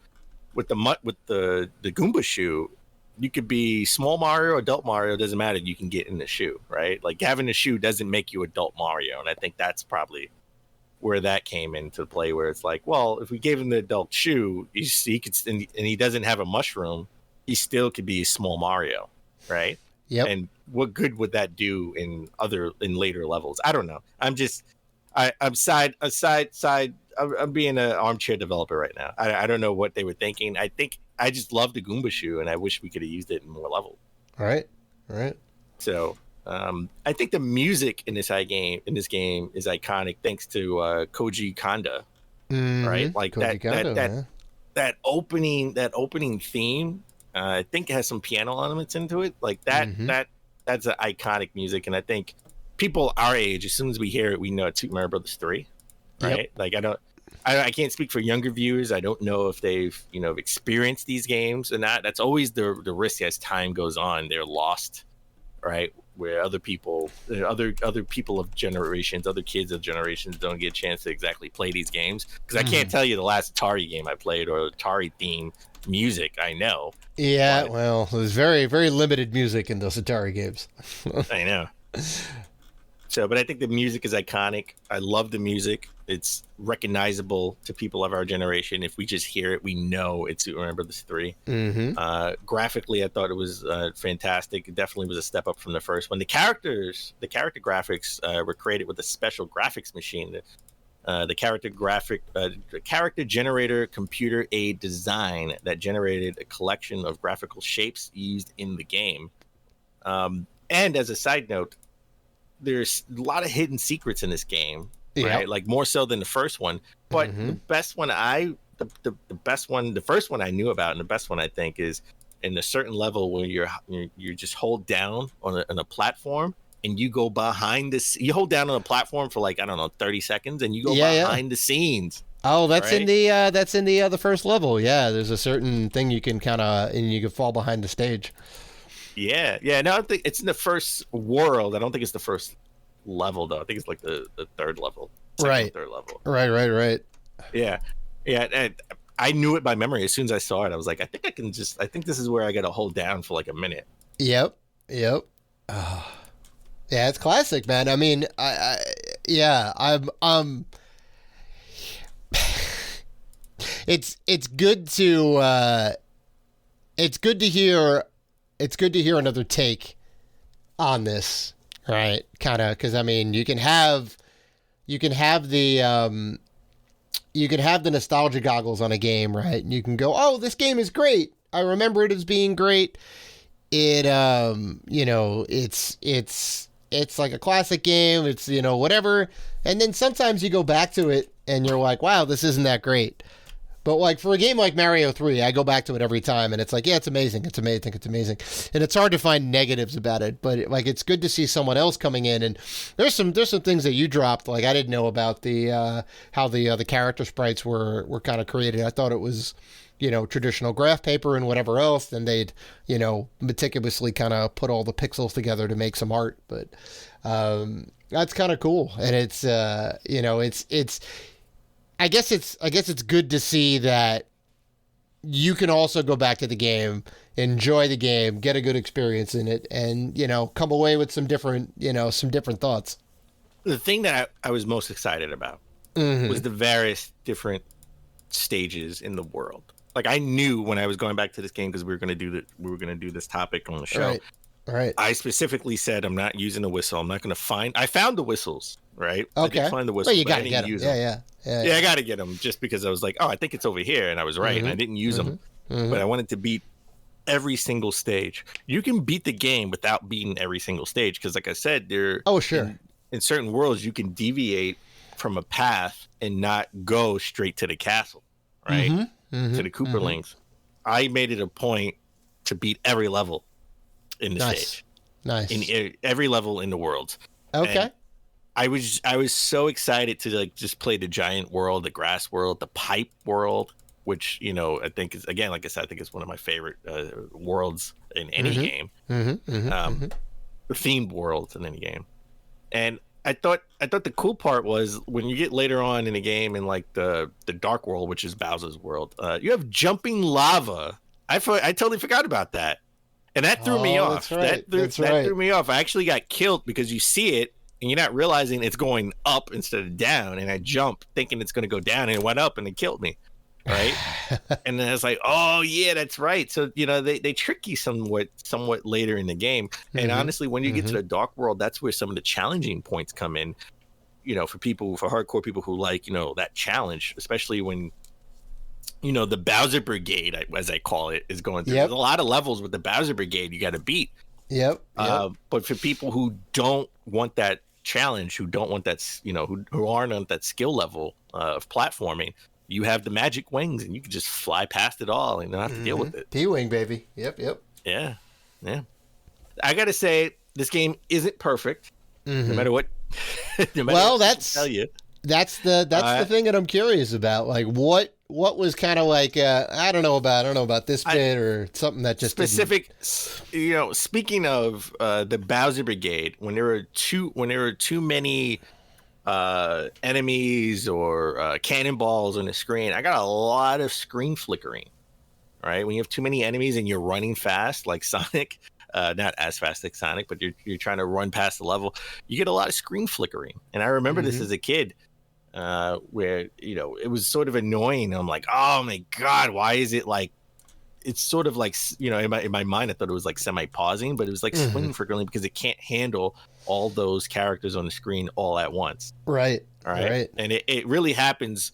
With the Goomba shoe, you could be small Mario, adult Mario, doesn't matter. You can get in the shoe, right? Like having the shoe doesn't make you adult Mario, and I think that's probably where that came into play. Where it's like, well, if we gave him the adult shoe, he could, and he doesn't have a mushroom, he still could be a small Mario, right? Yep. And what good would that do in later levels? I don't know. I'm being an armchair developer right now. I don't know what they were thinking. I think I just love the Goomba shoe, and I wish we could have used it in more levels. All right. So I think the music in this game is iconic thanks to Koji Kondo, right? Like that opening theme. I think it has some piano elements into it. Like that. Mm-hmm. That's an iconic music, and I think people our age, as soon as we hear it, we know it's Super Mario Brothers 3, right? Yep. Like I can't speak for younger viewers. I don't know if they've experienced these games or not. That's always the risk as time goes on. They're lost, right? Where other people of generations, other kids of generations don't get a chance to exactly play these games. Because I can't tell you the last Atari game I played or Atari theme music I know. Yeah, well, there's very, very limited music in those Atari games. I know. So, but I think the music is iconic. I love the music. It's recognizable to people of our generation. If we just hear it, we know it's Super Mario Brothers 3. Mm-hmm. Graphically, I thought it was fantastic. It definitely was a step up from the first one. The character graphics were created with a special graphics machine. The character generator computer aid design that generated a collection of graphical shapes used in the game. And as a side note, there's a lot of hidden secrets in this game, right? Like more so than the first one. But the best one the first one I knew about, and the best one I think is in a certain level where you just hold down on a platform. And you go behind this. You hold down on a platform for 30 seconds, and you go behind the scenes. Oh, that's right? in the first level. Yeah, there's a certain thing you can and you can fall behind the stage. Yeah. No, I think it's in the first world. I don't think it's the first level though. I think it's like the third level. Right. Third level. Right. Yeah. And I knew it by memory as soon as I saw it. I was like, I think this is where I got to hold down for like a minute. Yep. Oh. Yeah, it's classic, man. I mean, it's good to it's good to hear. It's good to hear another take on this, right? Kind of, because I mean, you can have the nostalgia goggles on a game, right? And you can go, oh, this game is great. I remember it as being great. It, it's like a classic game. It's, whatever. And then sometimes you go back to it and you're like, wow, this isn't that great. But like for a game like Mario 3, I go back to it every time and it's like, yeah, it's amazing. It's amazing. It's amazing. And it's hard to find negatives about it, but it's good to see someone else coming in. And there's some things that you dropped. Like I didn't know about the, how the character sprites were kind of created. I thought it was, traditional graph paper and whatever else. Then they'd, meticulously kind of put all the pixels together to make some art. But, that's kind of cool. And it's, I guess it's good to see that you can also go back to the game, enjoy the game, get a good experience in it, and come away with some different thoughts. The thing that I was most excited about was the various different stages in the world. Like I knew when I was going back to this game because we were going to do this topic on the show. Right. I specifically said I'm not using a whistle. I'm not going to find. I found the whistles. Right. Okay. I did find the whistle. Well, you got to get them. Yeah. I got to get them just because I was like, oh, I think it's over here, and I was right, and I didn't use them, but I wanted to beat every single stage. You can beat the game without beating every single stage because, like I said, in certain worlds you can deviate from a path and not go straight to the castle, right? To the Cooperlings. I made it a point to beat every level in the stage. Nice. In every level in the world. Okay. And I was so excited to like just play the giant world, the grass world, the pipe world, which I think is, again, like I said, I think it's one of my favorite worlds in any game. The themed worlds in any game. And I thought the cool part was when you get later on in the game in like the dark world, which is Bowser's world, you have jumping lava. I totally forgot about that, and that threw me off. That's right. That threw me off. I actually got killed because you see it and you're not realizing it's going up instead of down, and I jumped thinking it's going to go down, and it went up and it killed me. Right. And then I was like, oh yeah, that's right. So they trick you somewhat later in the game, and honestly when you get to the dark world, that's where some of the challenging points come in, for hardcore people who like that challenge, especially when the Bowser Brigade, as I call it, is going through. There's a lot of levels with the Bowser Brigade you got to beat. But for people who don't want that challenge, who don't want that, who aren't on that skill level of platforming, you have the magic wings and you can just fly past it all and not have to deal with it. P-wing, baby. Yep. Yeah. I got to say, this game isn't perfect, no matter what. That's tell you. That's the thing that I'm curious about. Like, what was kind of like I don't know about this bit or something that just specific. Speaking of the Bowser Brigade, when there were too many enemies or cannonballs on the screen, I got a lot of screen flickering. Right, when you have too many enemies and you're running fast like Sonic, not as fast as Sonic, but you're trying to run past the level, you get a lot of screen flickering. And I remember this as a kid, where it was sort of annoying. I'm like, oh my god, why is it like? It's sort of like in my mind I thought it was like semi-pausing, but it was like screen flickering because it can't handle all those characters on the screen all at once. Right. And it really happens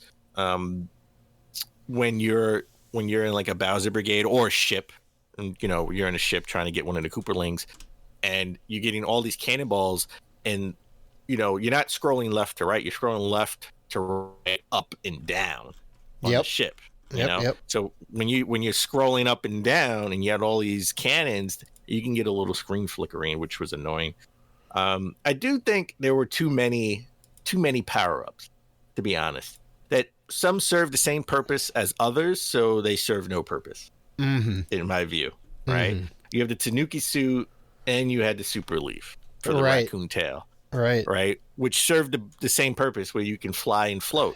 when you're in like a Bowser Brigade or a ship, and you're in a ship trying to get one of the Cooperlings, and you're getting all these cannonballs, and you're not scrolling left to right, you're scrolling left to right, up and down on the ship. So when you're scrolling up and down and you had all these cannons, you can get a little screen flickering, which was annoying. I do think there were too many power-ups, to be honest, that some serve the same purpose as others, so they serve no purpose, in my view, right? You have the Tanuki suit and you had the super leaf for the raccoon tail, right, which served the same purpose, where you can fly and float.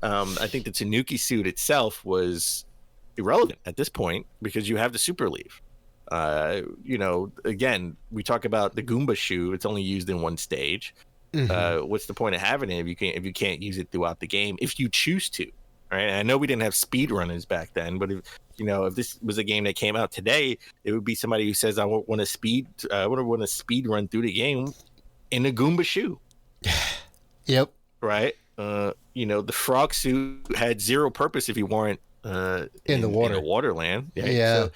I think the Tanuki suit itself was irrelevant at this point because you have the super leaf. Again, we talk about the Goomba shoe. It's only used in one stage. What's the point of having it if you can't use it throughout the game if you choose to? right? And I know we didn't have speedrunners back then, but if this was a game that came out today, it would be somebody who says, I want to speed run through the game in a Goomba shoe. Yep. Right. The frog suit had zero purpose if you weren't in the water. In the Waterland. Yeah. So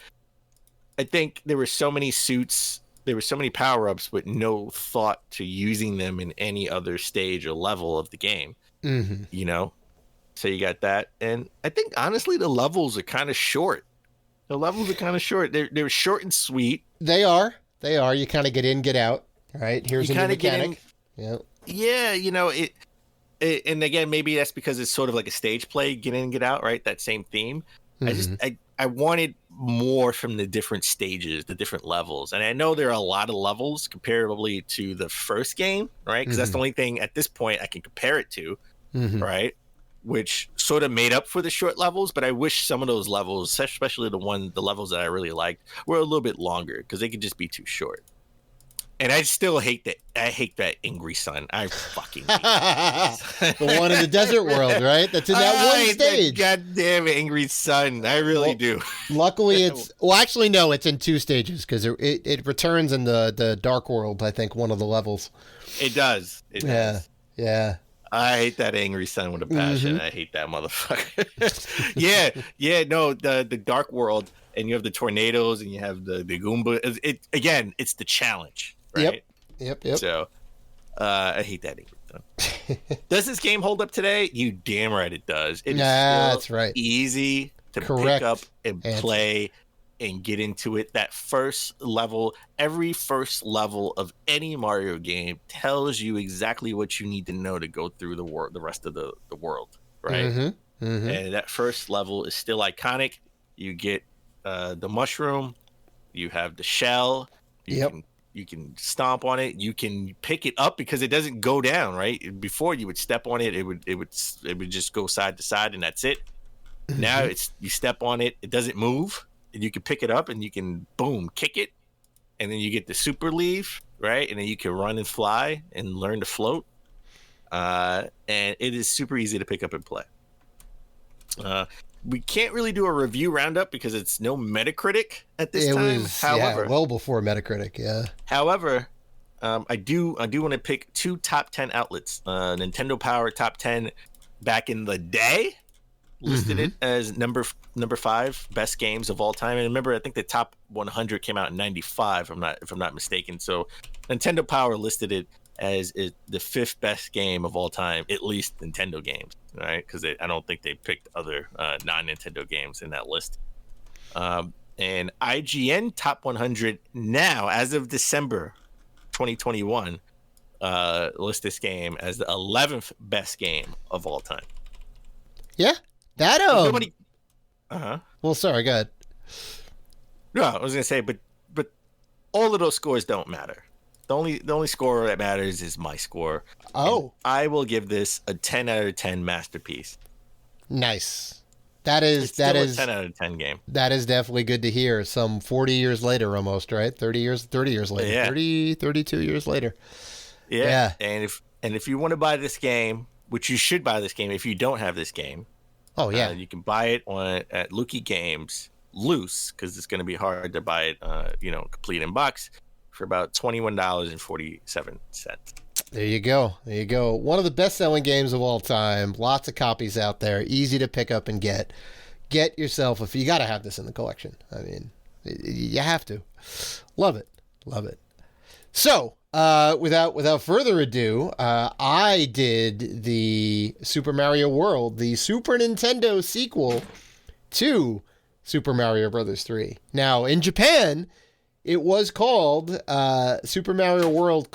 I think there were so many suits, there were so many power-ups, but no thought to using them in any other stage or level of the game. Mm-hmm. So you got that. And I think, honestly, the levels are kind of short. They're short and sweet. They are. You kind of get in, get out. Right? Here's a new mechanic. Yep. Yeah, and again, maybe that's because it's sort of like a stage play, get in, get out, right? That same theme. Mm-hmm. I wanted more from the different stages, the different levels. And I know there are a lot of levels comparably to the first game, right? Because that's the only thing at this point I can compare it to, right? Which sort of made up for the short levels. But I wish some of those levels, especially the levels that I really liked, were a little bit longer because they could just be too short. And I still hate that. I hate that angry sun. I fucking hate that. The one in the desert world, right? That's in that one stage. That goddamn angry sun. I really do. Luckily, actually, no, it's in two stages because it returns in the dark world. I think one of the levels. It does. Yeah. I hate that angry sun with a passion. I hate that motherfucker. Yeah. No, the dark world, and you have the tornadoes, and you have the Goomba. It's the challenge. Right? Yep. So, I hate that angry sun. Does this game hold up today? You damn right it does. It is that's right. Easy to pick up and play and get into it. That first level, every first level of any Mario game tells you exactly what you need to know to go through the rest of the world, right? And that first level is still iconic. You get the mushroom, you have the shell, you can stomp on it. You can pick it up because it doesn't go down, right? Before you would step on it, it would just go side to side, and that's it. Now you step on it, it doesn't move, and you can pick it up and you can boom kick it, and then you get the super leaf, right? And then you can run and fly and learn to float. And it is super easy to pick up and play. We can't really do a review roundup because it's no Metacritic at this time. However, well before Metacritic. Yeah. However, I do want to pick two top 10 outlets. Nintendo Power Top 10 back in the day listed it as number 5 best games of all time. And remember, I think the top 100 came out in 95. If I'm not mistaken. So Nintendo Power listed it as the 5th best game of all time, at least Nintendo games, right? Because I don't think they picked other non-Nintendo games in that list. And IGN Top 100 now, as of December 2021, list this game as the 11th best game of all time. Yeah, that nobody. Well, sorry, go ahead. No, I was gonna say, but all of those scores don't matter. The only score that matters is my score. Oh. And I will give this a 10 out of 10 masterpiece. Nice. That is a 10 out of 10 game. That is definitely good to hear. Some 40 years later almost, right? 30 years later. Yeah. 32 years later. Yeah. And if you want to buy this game, which you should buy this game if you don't have this game. Oh yeah. You can buy it at Lukey Games loose, because it's going to be hard to buy it complete in box, for about $21.47. There you go. One of the best-selling games of all time. Lots of copies out there. Easy to pick up and get. Get yourself you got to have this in the collection. I mean, you have to. Love it. So, without further ado, I did the Super Mario World, the Super Nintendo sequel to Super Mario Brothers 3. Now, in Japan, it was called Super Mario World :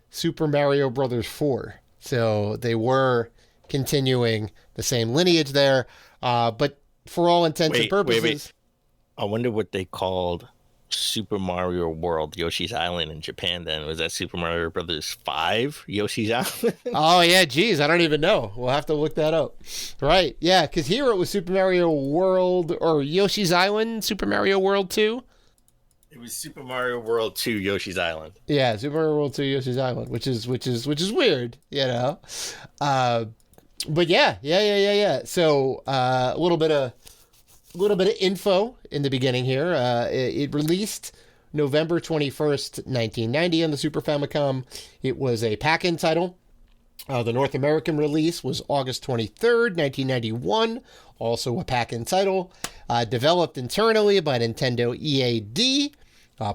Super Mario Brothers 4. So they were continuing the same lineage there, but for all intents and purposes... Wait. I wonder what they called Super Mario World Yoshi's Island in Japan then. Was that Super Mario Brothers 5 Yoshi's Island? Oh, yeah, geez, I don't even know. We'll have to look that up. Right, yeah, because here it was Super Mario World, or Yoshi's Island, Super Mario World 2. It was Super Mario World 2 Yoshi's Island. Yeah, Super Mario World 2 Yoshi's Island, which is weird, you know. But yeah. So a little bit of info in the beginning here. It released November 21st, 1990 on the Super Famicom. It was a pack-in title. The North American release was August 23rd, 1991, also a pack-in title. Developed internally by Nintendo EAD,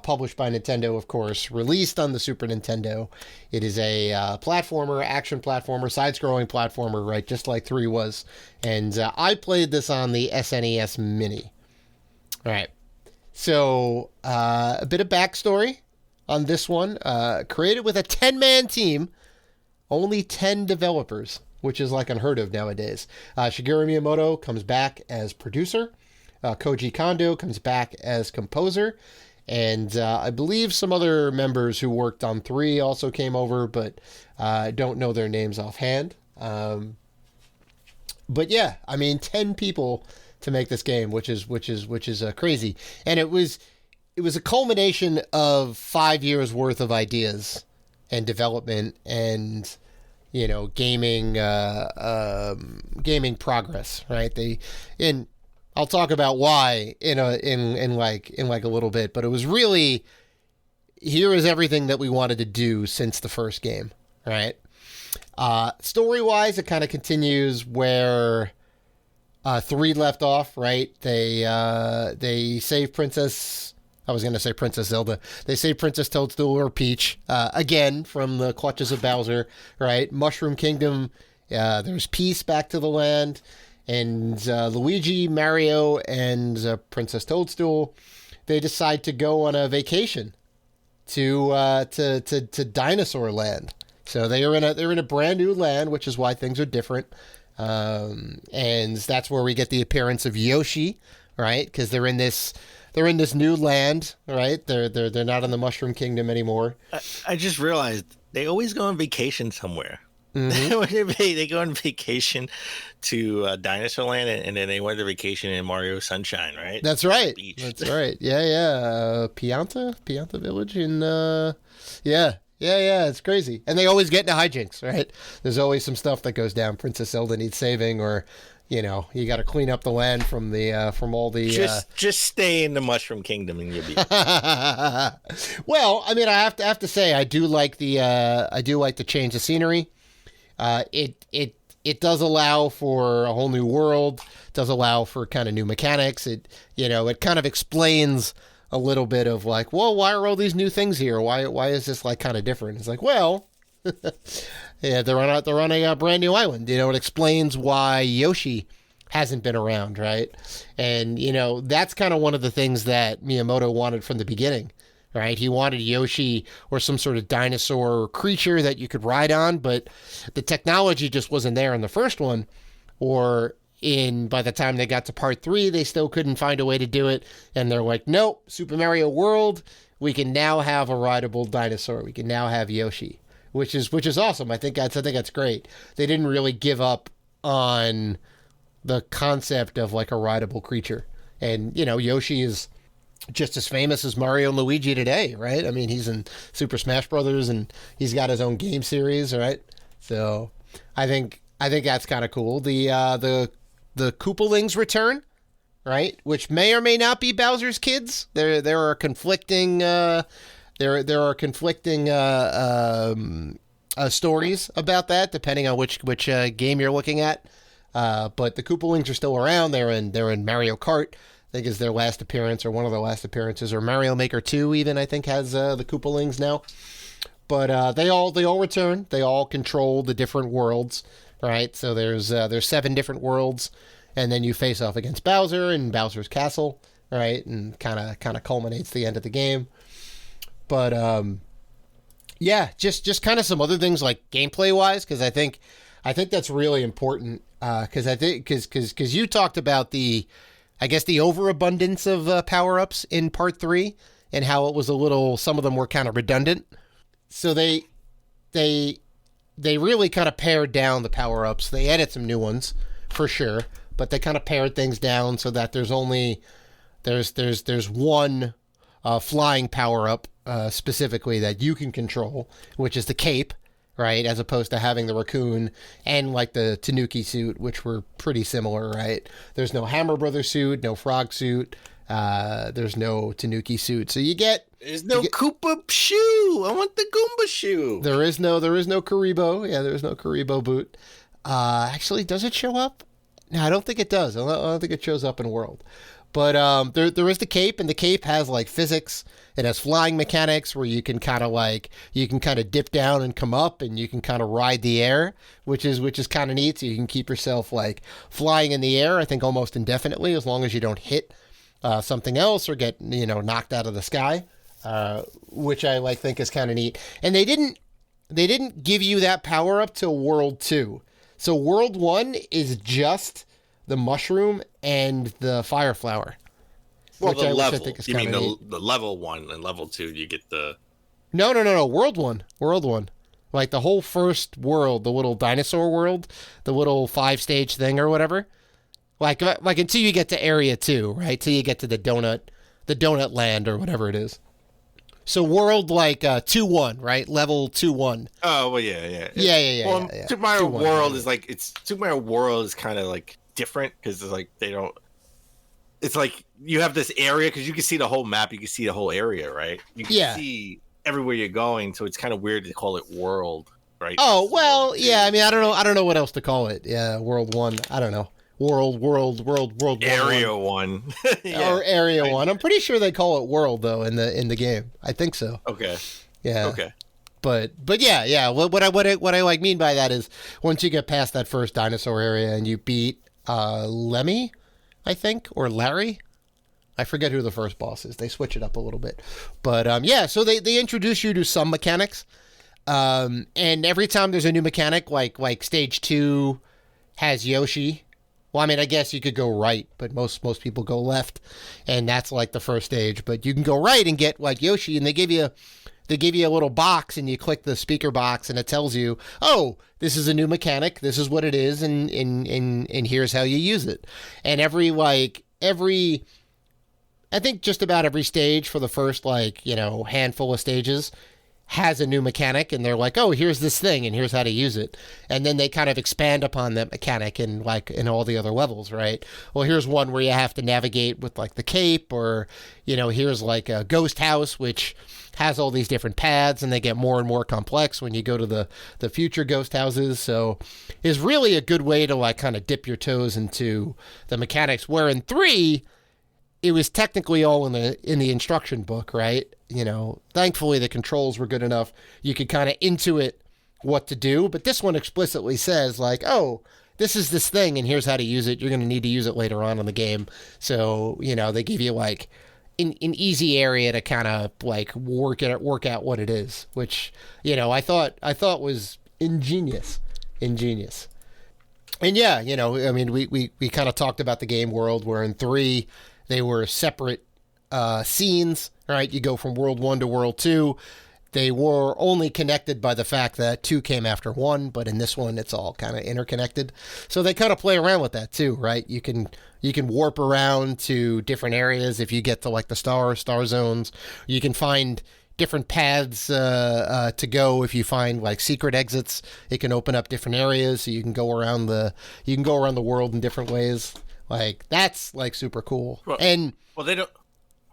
published by Nintendo, of course, released on the Super Nintendo. It is a platformer, action platformer, side-scrolling platformer, right, just like 3 was. And I played this on the SNES Mini. All right. So, a bit of backstory on this one. Created with a 10-man team, only 10 developers, which is like unheard of nowadays. Shigeru Miyamoto comes back as producer. Koji Kondo comes back as composer. And I believe some other members who worked on 3 also came over, but I don't know their names offhand. But yeah, I mean, 10 people to make this game, which is crazy. And it was a culmination of 5 years worth of ideas and development and, you know, gaming progress, right? I'll talk about why in like a little bit, but it was really, here is everything that we wanted to do since the first game, right? Story-wise, it kind of continues where 3 left off, right? They save Princess Zelda. They save Princess Toadstool or Peach, again, from the clutches of Bowser, right? Mushroom Kingdom, there's peace back to the land. And Luigi, Mario, and Princess Toadstool, they decide to go on a vacation to Dinosaur Land. So they're in a brand new land, which is why things are different. And that's where we get the appearance of Yoshi, right? Because they're in this new land, right? They're not in the Mushroom Kingdom anymore. I just realized they always go on vacation somewhere. Mm-hmm. They go on vacation to Dinosaur Land, and then they went to vacation in Mario Sunshine, right? That's right. That's right. Yeah. Pianta Village in yeah. It's crazy, and they always get into hijinks, right? There's always some stuff that goes down. Princess Zelda needs saving, or you know, you got to clean up the land from all the. Just stay in the Mushroom Kingdom and you'll be. Well, I mean, I have to say, I do like the change of scenery. It does allow for a whole new world. Does allow for kind of new mechanics. It kind of explains a little bit of like, well, why are all these new things here? Why is this like kind of different? It's like, well, yeah, they're on a brand new island. You know, it explains why Yoshi hasn't been around, right? And you know, that's kind of one of the things that Miyamoto wanted from the beginning. Right, he wanted Yoshi or some sort of dinosaur creature that you could ride on, but the technology just wasn't there in the first one. By the time they got to part 3, they still couldn't find a way to do it, and they're like, nope, Super Mario World, we can now have a rideable dinosaur. We can now have Yoshi, which is awesome. I think that's great. They didn't really give up on the concept of like a rideable creature, and you know, Yoshi is just as famous as Mario and Luigi today, right? I mean, he's in Super Smash Brothers, and he's got his own game series, right? So, I think that's kind of cool. The Koopalings return, right? Which may or may not be Bowser's kids. There are conflicting stories about that, depending on which game you're looking at. But the Koopalings are still around. They're in Mario Kart. I think is their last appearance, or one of their last appearances, or Mario Maker 2 even, I think, has the Koopalings now. But they all return. They all control the different worlds, right? So there's 7 different worlds, and then you face off against Bowser and Bowser's Castle, right? And kind of culminates the end of the game. But yeah, just kind of some other things like gameplay wise, because I think that's really important. Because you talked about the overabundance of power-ups in Part 3 and how it was some of them were kind of redundant. So they really kind of pared down the power-ups. They added some new ones, for sure, but they kind of pared things down so that there's one flying power-up specifically that you can control, which is the cape. right? As opposed to having the raccoon and like the Tanuki suit, which were pretty similar, right? There's no Hammer Brothers suit, no Frog suit. There's no Tanuki suit. So there's no Koopa shoe. I want the Goomba shoe. There is no Karibo. Yeah, there is no Karibo boot. Actually, does it show up? No, I don't think it does. I don't think it shows up in World. But there is the cape, and the cape has like physics. It has flying mechanics where you can kind of dip down and come up, and you can kind of ride the air, which is kind of neat. So you can keep yourself like flying in the air, I think almost indefinitely, as long as you don't hit something else or get knocked out of the sky, which I think is kind of neat. And they didn't give you that power up till World 2. So World 1 is just the mushroom and the fire flower. Well, the level. You mean the level 1 and level 2, you get the... No. World 1. Like the whole first world, the little dinosaur world, the little 5-stage thing or whatever. Like until you get to area 2, right? Till you get to the donut land or whatever it is. So World 2-1, right? Level 2-1. Oh, well, yeah. Yeah. Well, Super Mario World is like Super Mario World is kind of like different because it's like they don't. It's like you have this area because you can see the whole map, you can see the whole area, right? You can see everywhere you're going, so it's kind of weird to call it World, right? Oh well, yeah. I mean, I don't know what else to call it. Yeah, World 1. I don't know. World. Area 1. Yeah. Or Area 1. I'm pretty sure they call it World though in the game. I think so. Okay. Yeah. Okay. But yeah. What I like mean by that is once you get past that first dinosaur area and you beat Lemmy, I think, or Larry. I forget who the first boss is. They switch it up a little bit. But yeah, so they introduce you to some mechanics. And every time there's a new mechanic, like stage 2 has Yoshi. Well, I mean, I guess you could go right, but most people go left, and that's like the first stage. But you can go right and get like Yoshi, and they give you a little box, and you click the speaker box, and it tells you, oh, this is a new mechanic, this is what it is, and here's how you use it. And every I think just about every stage for the first handful of stages has a new mechanic, and they're like, oh, here's this thing and here's how to use it. And then they kind of expand upon that mechanic in all the other levels, right? Well, here's one where you have to navigate with like the cape, or here's like a ghost house which has all these different paths, and they get more and more complex when you go to the future ghost houses. So it's really a good way to like kind of dip your toes into the mechanics, where in 3 it was technically all in the instruction book, right? Thankfully the controls were good enough. You could kind of intuit what to do, but this one explicitly says like, oh, this is this thing and here's how to use it. You're going to need to use it later on in the game. So, they give you like an easy area to kind of like work out what it is, which, I thought was ingenious. And yeah, I mean, we kind of talked about the game World, where in 3, they were separate scenes, right? You go from World 1 to World 2. They were only connected by the fact that 2 came after 1, but in this one, it's all kind of interconnected. So they kind of play around with that too, right? You can warp around to different areas if you get to like the star zones. You can find different paths to go. If you find like secret exits, it can open up different areas, so you can go around the world in different ways. Like that's like super cool. They don't.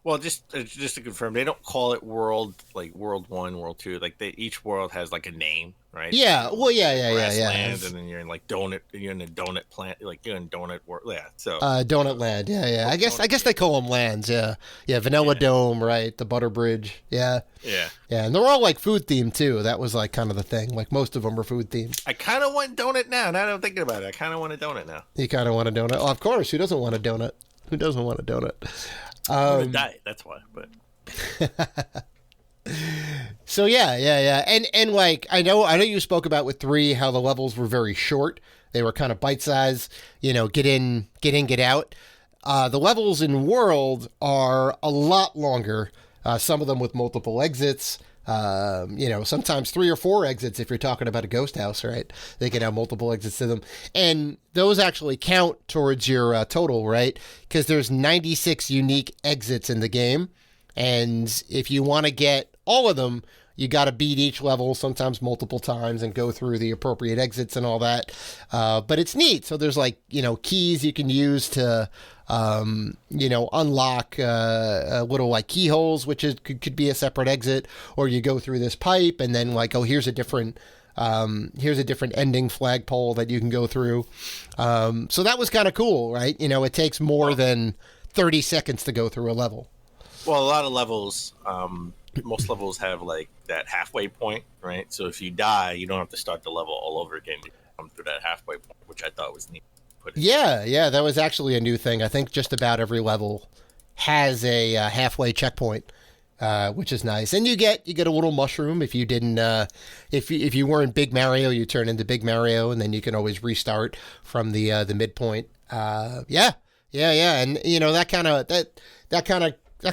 Well, just to confirm, they don't call it World like World 1, World 2. Like each world has like a name, right? Yeah. Well, yeah. Land, and then you're in like donut. You're in a donut plant. Like you're in donut world. Yeah. So. Donut Land. Yeah. I guess they call them lands. Yeah. Vanilla Dome, right? The Butter Bridge. Yeah. Yeah. Yeah, and they're all like food themed too. That was like kind of the thing. Like most of them are food themed. I kind of want donut now. Now that I'm thinking about it, I kind of want a donut now. You kind of want a donut? Oh, of course. Who doesn't want a donut? Who doesn't want a donut? I'm gonna diet, that's why. But so yeah, and like I know you spoke about with 3 how the levels were very short. They were kind of bite size. Get in, get out. The levels in World are a lot longer. Some of them with multiple exits. Sometimes 3 or 4 exits if you're talking about a ghost house, right? They can have multiple exits to them. And those actually count towards your total, right? Because there's 96 unique exits in the game. And if you want to get all of them, You got to beat each level, sometimes multiple times, and go through the appropriate exits and all that. But it's neat. So there's like, keys you can use to, unlock little like keyholes, which could be a separate exit, or you go through this pipe and then like, oh, here's a different ending flagpole that you can go through. So that was kind of cool, right? It takes more than 30 seconds to go through a level. Well, a lot of levels, most levels have like that halfway point, right? So if you die, you don't have to start the level all over again. You come through that halfway point, which I thought was neat. Yeah, that was actually a new thing. I think just about every level has a halfway checkpoint, which is nice. And you get a little mushroom if you didn't if you weren't Big Mario, you turn into Big Mario, and then you can always restart from the midpoint. Yeah, and that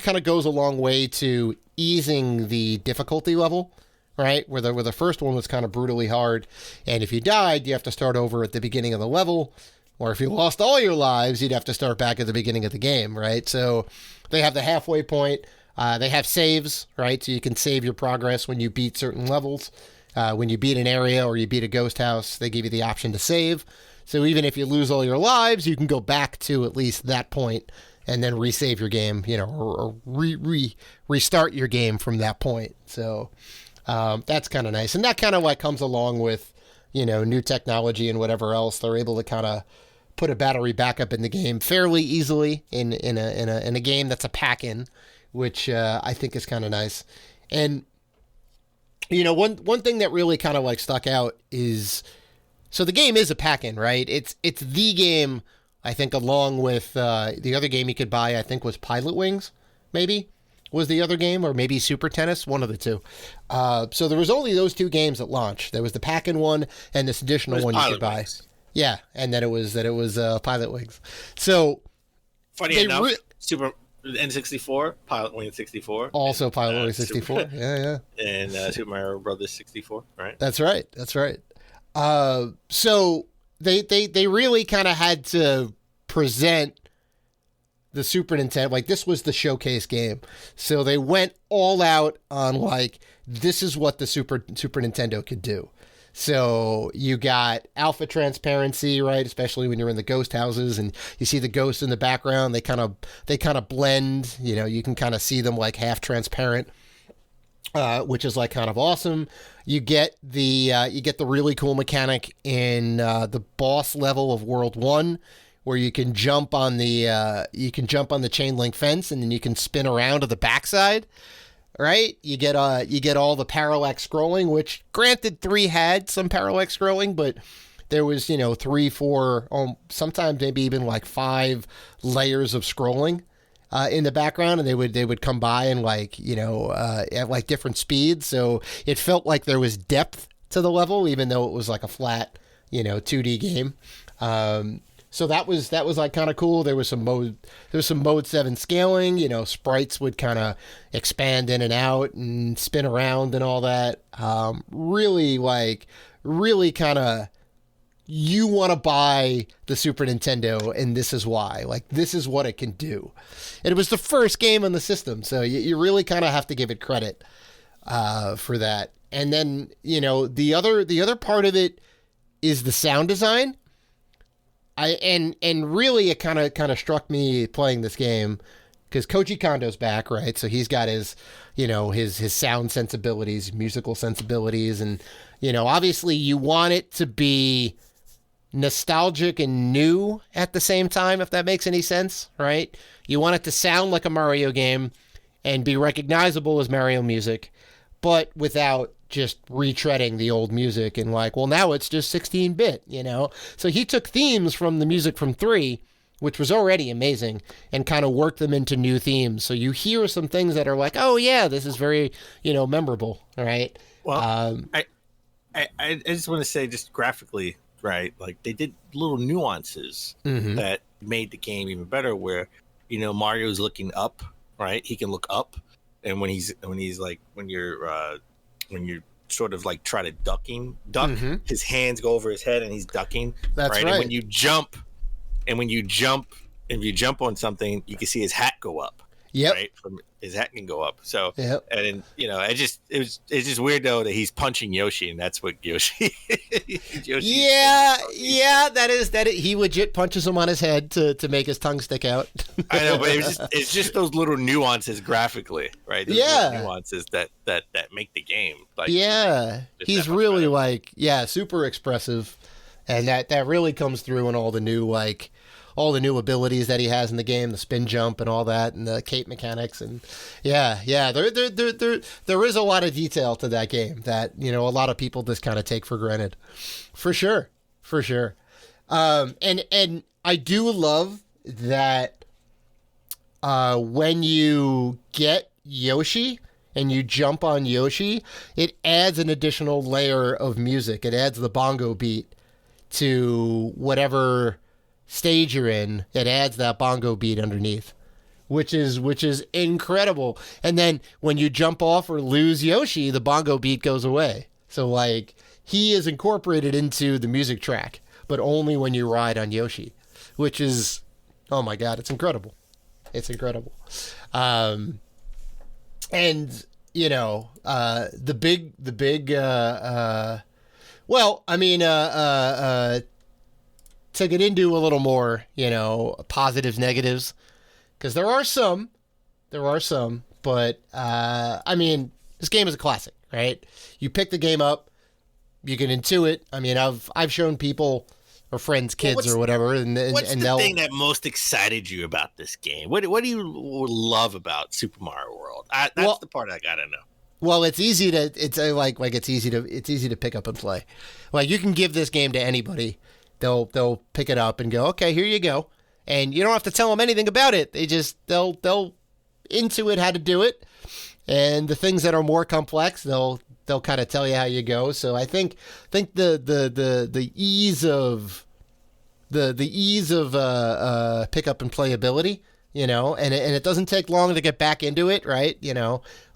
kind of goes a long way to easing the difficulty level, right? Where the first one was kind of brutally hard, and if you died, you have to start over at the beginning of the level. Or if you lost all your lives, you'd have to start back at the beginning of the game, right? So they have the halfway point. They have saves, right? So you can save your progress when you beat certain levels. When you beat an area or you beat a ghost house, they give you the option to save. So even if you lose all your lives, you can go back to at least that point and then resave your game, or restart your game from that point. So that's kind of nice. And that kind of like comes along with, new technology and whatever else. They're able to kind of put a battery backup in the game fairly easily in a game that's a pack-in, which I think is kind of nice. And one thing that really kind of like stuck out is, so the game is a pack-in, right? It's the game, I think, along with the other game you could buy, I think was Pilot Wings, maybe was the other game, or maybe Super Tennis, one of the two. So there was only those two games at launch. There was the pack-in one and this additional one you could buy. Yeah, and then it was Pilot Wings. So funny enough, Super N64, Pilot Wings 64, also Pilot Wings 64. Yeah, and Super Mario Brothers 64. Right. That's right. So they really kind of had to present the Super Nintendo, like this was the showcase game. So they went all out on like, this is what the Super Nintendo could do. So you got alpha transparency, right? Especially when you're in the ghost houses and you see the ghosts in the background, they kind of blend, you can kind of see them like half transparent, which is like kind of awesome. You get the really cool mechanic in the boss level of World 1, where you can jump on the chain link fence and then you can spin around to the backside. Right? You get all the parallax scrolling, which granted 3 had some parallax scrolling, but there was, 3, 4, sometimes maybe even like 5 layers of scrolling in the background, and they would come by and like, at like different speeds. So it felt like there was depth to the level, even though it was like a flat, 2D game. So that was like kind of cool. There was some mode 7 scaling, sprites would kind of expand in and out and spin around and all that. Really kind of, you want to buy the Super Nintendo, and this is why. Like, this is what it can do. And it was the first game on the system, so you really kind of have to give it credit for that. And then, the other part of it is the sound design. And really it kind of struck me playing this game, because Koji Kondo's back, right? So he's got his sound sensibilities, musical sensibilities, and obviously you want it to be nostalgic and new at the same time, if that makes any sense, right? You want it to sound like a Mario game and be recognizable as Mario music, but without just retreading the old music and like, well, now it's just 16-bit, So he took themes from the music from 3, which was already amazing, and kind of worked them into new themes. So you hear some things that are like, oh yeah, this is very, memorable, right? Well, I just want to say, just graphically, right? Like, they did little nuances that made the game even better, where, Mario's looking up, right? He can look up, and when you're sort of like try to duck, his hands go over his head and he's ducking. That's right. And when you jump on something, you can see his hat go up. Yep. Right, from his hat can go up. So, Yep. and then, it's just weird though that he's punching Yoshi, and that's what Yoshi. Yeah, that is. He legit punches him on his head to make his tongue stick out. I know, but it's just those little nuances graphically, right? Those little nuances that make the game. Like, he's really super expressive, and that really comes through in all the new abilities that he has in the game, the spin jump and all that, and the cape mechanics, and there is a lot of detail to that game that a lot of people just kind of take for granted, for sure. And I do love that when you get Yoshi and you jump on Yoshi, it adds an additional layer of music. It adds the bongo beat to whatever stage you're in. It adds that bongo beat underneath, which is incredible. And then when you jump off or lose Yoshi, the bongo beat goes away. So he is incorporated into the music track, but only when you ride on Yoshi, which is, oh my God, it's incredible. It's incredible. And the big to get into a little more, positives, negatives, because there are some, but this game is a classic, right? You pick the game up, you get into it. I mean, I've shown people or friends, kids, or whatever, what's the thing that most excited you about this game? What do you love about Super Mario World? That's the part I gotta know. Well, it's easy to it's easy to pick up and play. Like, you can give this game to anybody. They'll pick it up and go, okay, here you go. And you don't have to tell them anything about it. They'll intuit how to do it. And the things that are more complex, they'll kind of tell you how you go. So I think the ease of pick up and playability, and it doesn't take long to get back into it, right?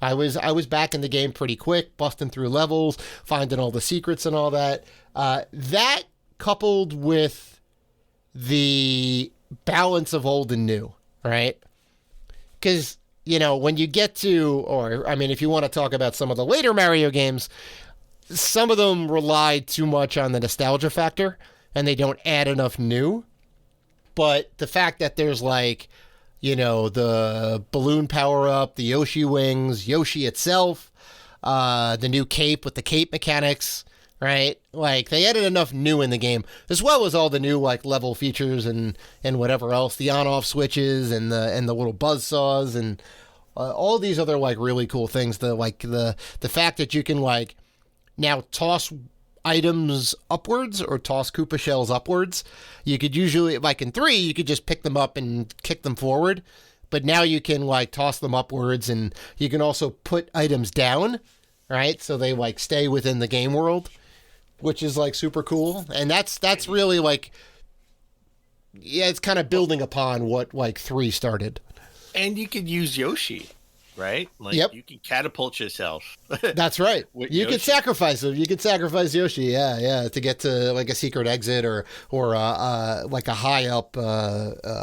I was back in the game pretty quick, busting through levels, finding all the secrets and all that. That coupled with the balance of old and new, right? Because, when you get to, if you want to talk about some of the later Mario games, some of them rely too much on the nostalgia factor, and they don't add enough new. But the fact that there's the balloon power-up, the Yoshi wings, Yoshi itself, the new cape with the cape mechanics, right? They added enough new in the game, as well as all the new level features and whatever else, the on-off switches and the little buzzsaws and all these other really cool things. The fact that you can now toss items upwards or toss Koopa shells upwards. You could usually, in 3, you could just pick them up and kick them forward, but now you can toss them upwards, and you can also put items down, right? So they stay within the game world, which is super cool. And that's really it's kind of building upon what 3 started. And you could use Yoshi, right? Yep. You can catapult yourself. That's right. You could sacrifice him. You could sacrifice Yoshi, yeah, to get to a secret exit or a high up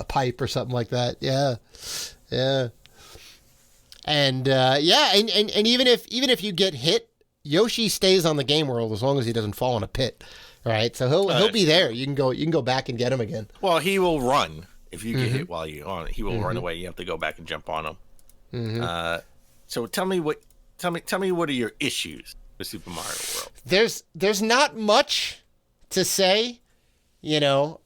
pipe or something like that. Yeah. And and even if you get hit, Yoshi stays on the game world as long as he doesn't fall in a pit, right? So he'll be there. You can go back and get him again. Well, he will run if you get hit while you're on it. He will run away. You have to go back and jump on him. So tell me what are your issues with Super Mario World? There's not much to say, I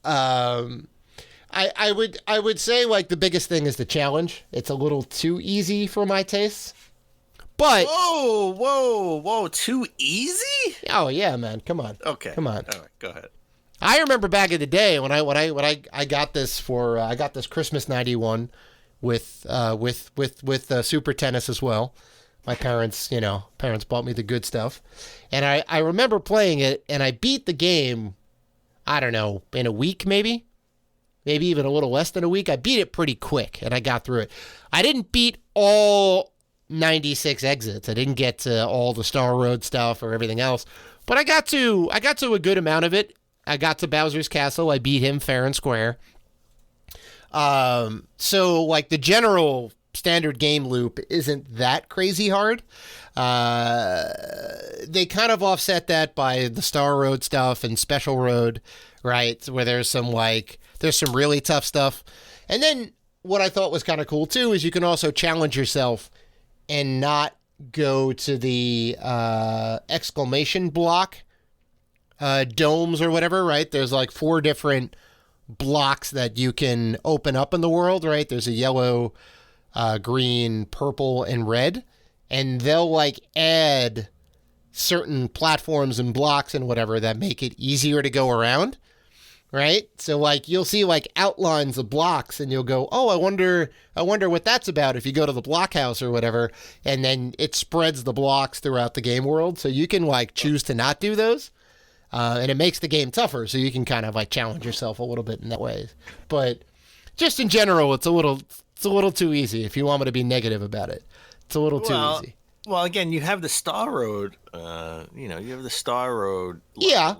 would say the biggest thing is the challenge. It's a little too easy for my tastes. But whoa, too easy? Oh yeah, man, come on. Okay. Come on. All right, go ahead. I remember back in the day when I got this for I got this Christmas '91 with Super Tennis as well. My parents bought me the good stuff, and I remember playing it, and I beat the game. I don't know, in a week maybe even a little less than a week. I beat it pretty quick, and I got through it. I didn't beat all 96 exits. I didn't get to all the Star Road stuff or everything else, but I got to a good amount of it. I got to Bowser's Castle. I beat him fair and square. So the general standard game loop isn't that crazy hard. They kind of offset that by the Star Road stuff and Special Road, right? Where there's some really tough stuff. And then what I thought was kind of cool too is you can also challenge yourself and not go to the exclamation block domes or whatever, right? There's like 4 different blocks that you can open up in the world, right? There's a yellow, green, purple, and red. And they'll like add certain platforms and blocks and whatever that make it easier to go around, right? So like you'll see like outlines of blocks and you'll go, oh, I wonder what that's about if you go to the block house or whatever. And then it spreads the blocks throughout the game world. So you can like choose to not do those. And it makes the game tougher. So you can kind of like challenge yourself a little bit in that way. But just in general, it's a little too easy if you want me to be negative about it. It's a little too easy. Well, again, you have the Star Road, you have the Star Road. Yeah.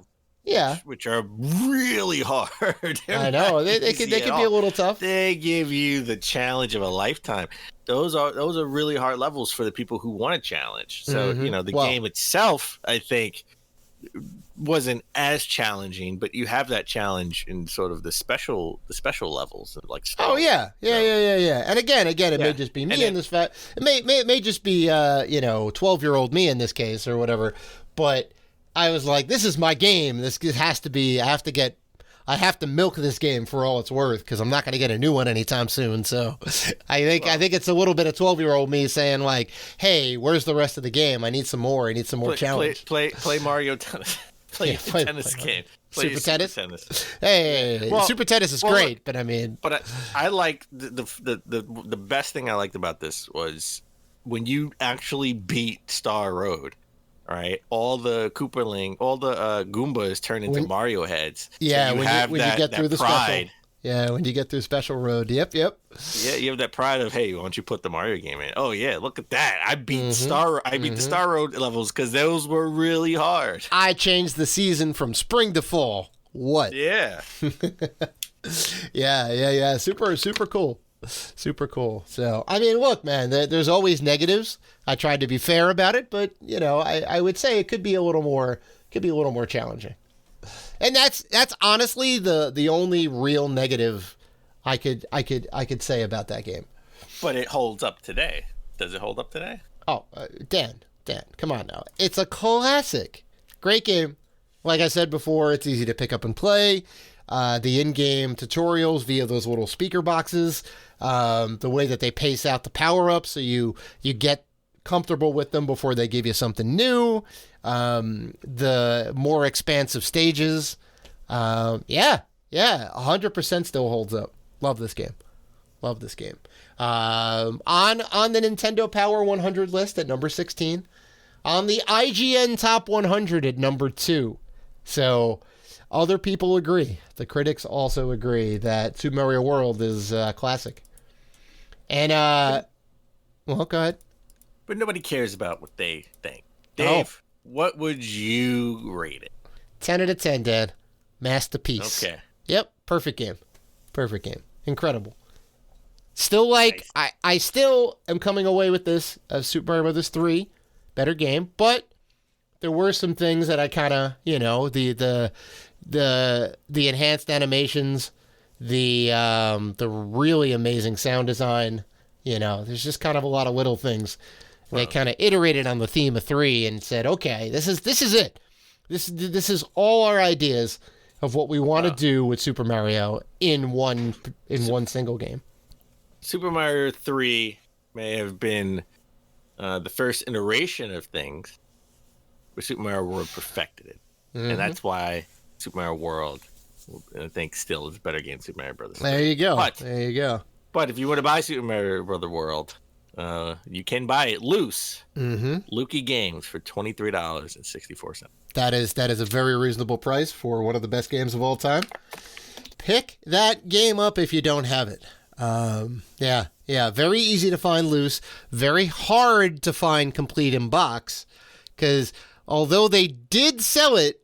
Which are really hard. I know. They can be a little tough. They give you the challenge of a lifetime. Those are really hard levels for the people who want to challenge. So, the game itself, I think, wasn't as challenging, but you have that challenge in sort of the special levels of like Star Wars. Yeah. And again, it may just be me in this it may just be 12-year-old me in this case or whatever, but I was like, this is my game. This has to be. I have to milk this game for all it's worth because I'm not going to get a new one anytime soon. So I think it's a little bit of 12-year-old me saying like, hey, where's the rest of the game? I need some more. I need some more challenge. Play Mario Tennis. Play a tennis game. Super Tennis. Hey, Super Tennis is great, but I mean, but I like the best thing I liked about this was when you actually beat Star Road. All right, all the Goombas turn into Mario heads. Yeah, so when you get through the pride. When you get through Special Road. Yep. Yeah, you have that pride of, hey, why don't you put the Mario game in? Oh yeah, look at that! I beat the Star Road levels because those were really hard. I changed the season from spring to fall. What? Yeah. Yeah. Super cool. Super cool. So, I mean, look, man, there's always negatives. I tried to be fair about it, but I would say it could be a little more challenging. And that's honestly the only real negative I could say about that game. But it holds up today. Does it hold up today? Oh, Dan, come on now. It's a classic. Great game. Like I said before, it's easy to pick up and play. The in-game tutorials via those little speaker boxes, the way that they pace out the power-ups so you get comfortable with them before they give you something new, the more expansive stages. 100% still holds up. Love this game. On the Nintendo Power 100 list at number 16. On the IGN Top 100 at number 2. So other people agree. The critics also agree that Super Mario World is classic. And, well, go ahead. But nobody cares about what they think. Dave, what would you rate it? 10 out of 10, Dad. Masterpiece. Okay. Yep. Perfect game. Incredible. Still like, nice. I still am coming away with this as Super Mario Bros. 3. Better game. But there were some things that I kind of, the enhanced animations, the really amazing sound design, there's just kind of a lot of little things. They kind of iterated on the theme of 3 and said, okay, this is it. This is all our ideas of what we want to do with Super Mario in one single game. Super Mario 3 may have been the first iteration of things, but Super Mario World perfected it. Mm-hmm. And that's why Super Mario World, I think, still is a better game than Super Mario Bros. There you go. But if you want to buy Super Mario Bros. World, you can buy it loose. Mm-hmm. Lukey Games for $23.64. That is a very reasonable price for one of the best games of all time. Pick that game up if you don't have it. Very easy to find loose. Very hard to find complete in box. Because although they did sell it,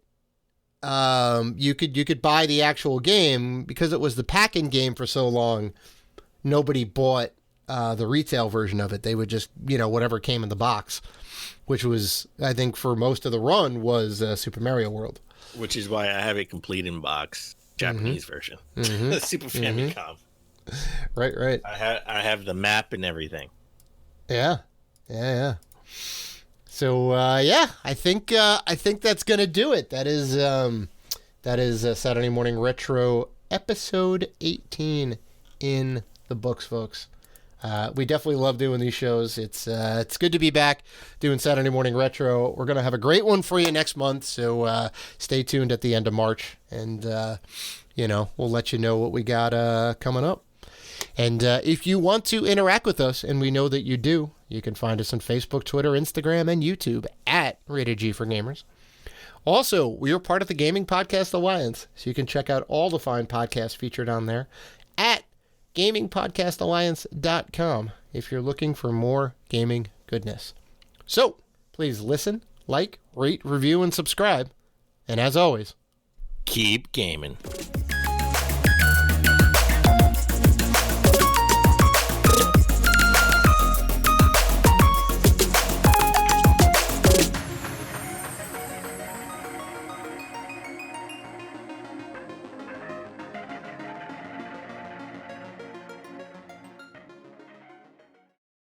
you could buy the actual game because it was the pack-in game for so long. Nobody bought the retail version of it. They would just, whatever came in the box, which was, I think, for most of the run was Super Mario World. Which is why I have a complete in box Japanese version, the Super Famicom. Right. I have the map and everything. Yeah. So I think that's gonna do it. That is Saturday Morning Retro episode 18 in the books, folks. We definitely love doing these shows. It's good to be back doing Saturday Morning Retro. We're gonna have a great one for you next month, so stay tuned at the end of March, and we'll let you know what we got coming up. And if you want to interact with us, and we know that you do, you can find us on Facebook, Twitter, Instagram, and YouTube at Rated G for Gamers. Also, we are part of the Gaming Podcast Alliance, so you can check out all the fine podcasts featured on there at gamingpodcastalliance.com if you're looking for more gaming goodness. So, please listen, like, rate, review, and subscribe. And as always, keep gaming.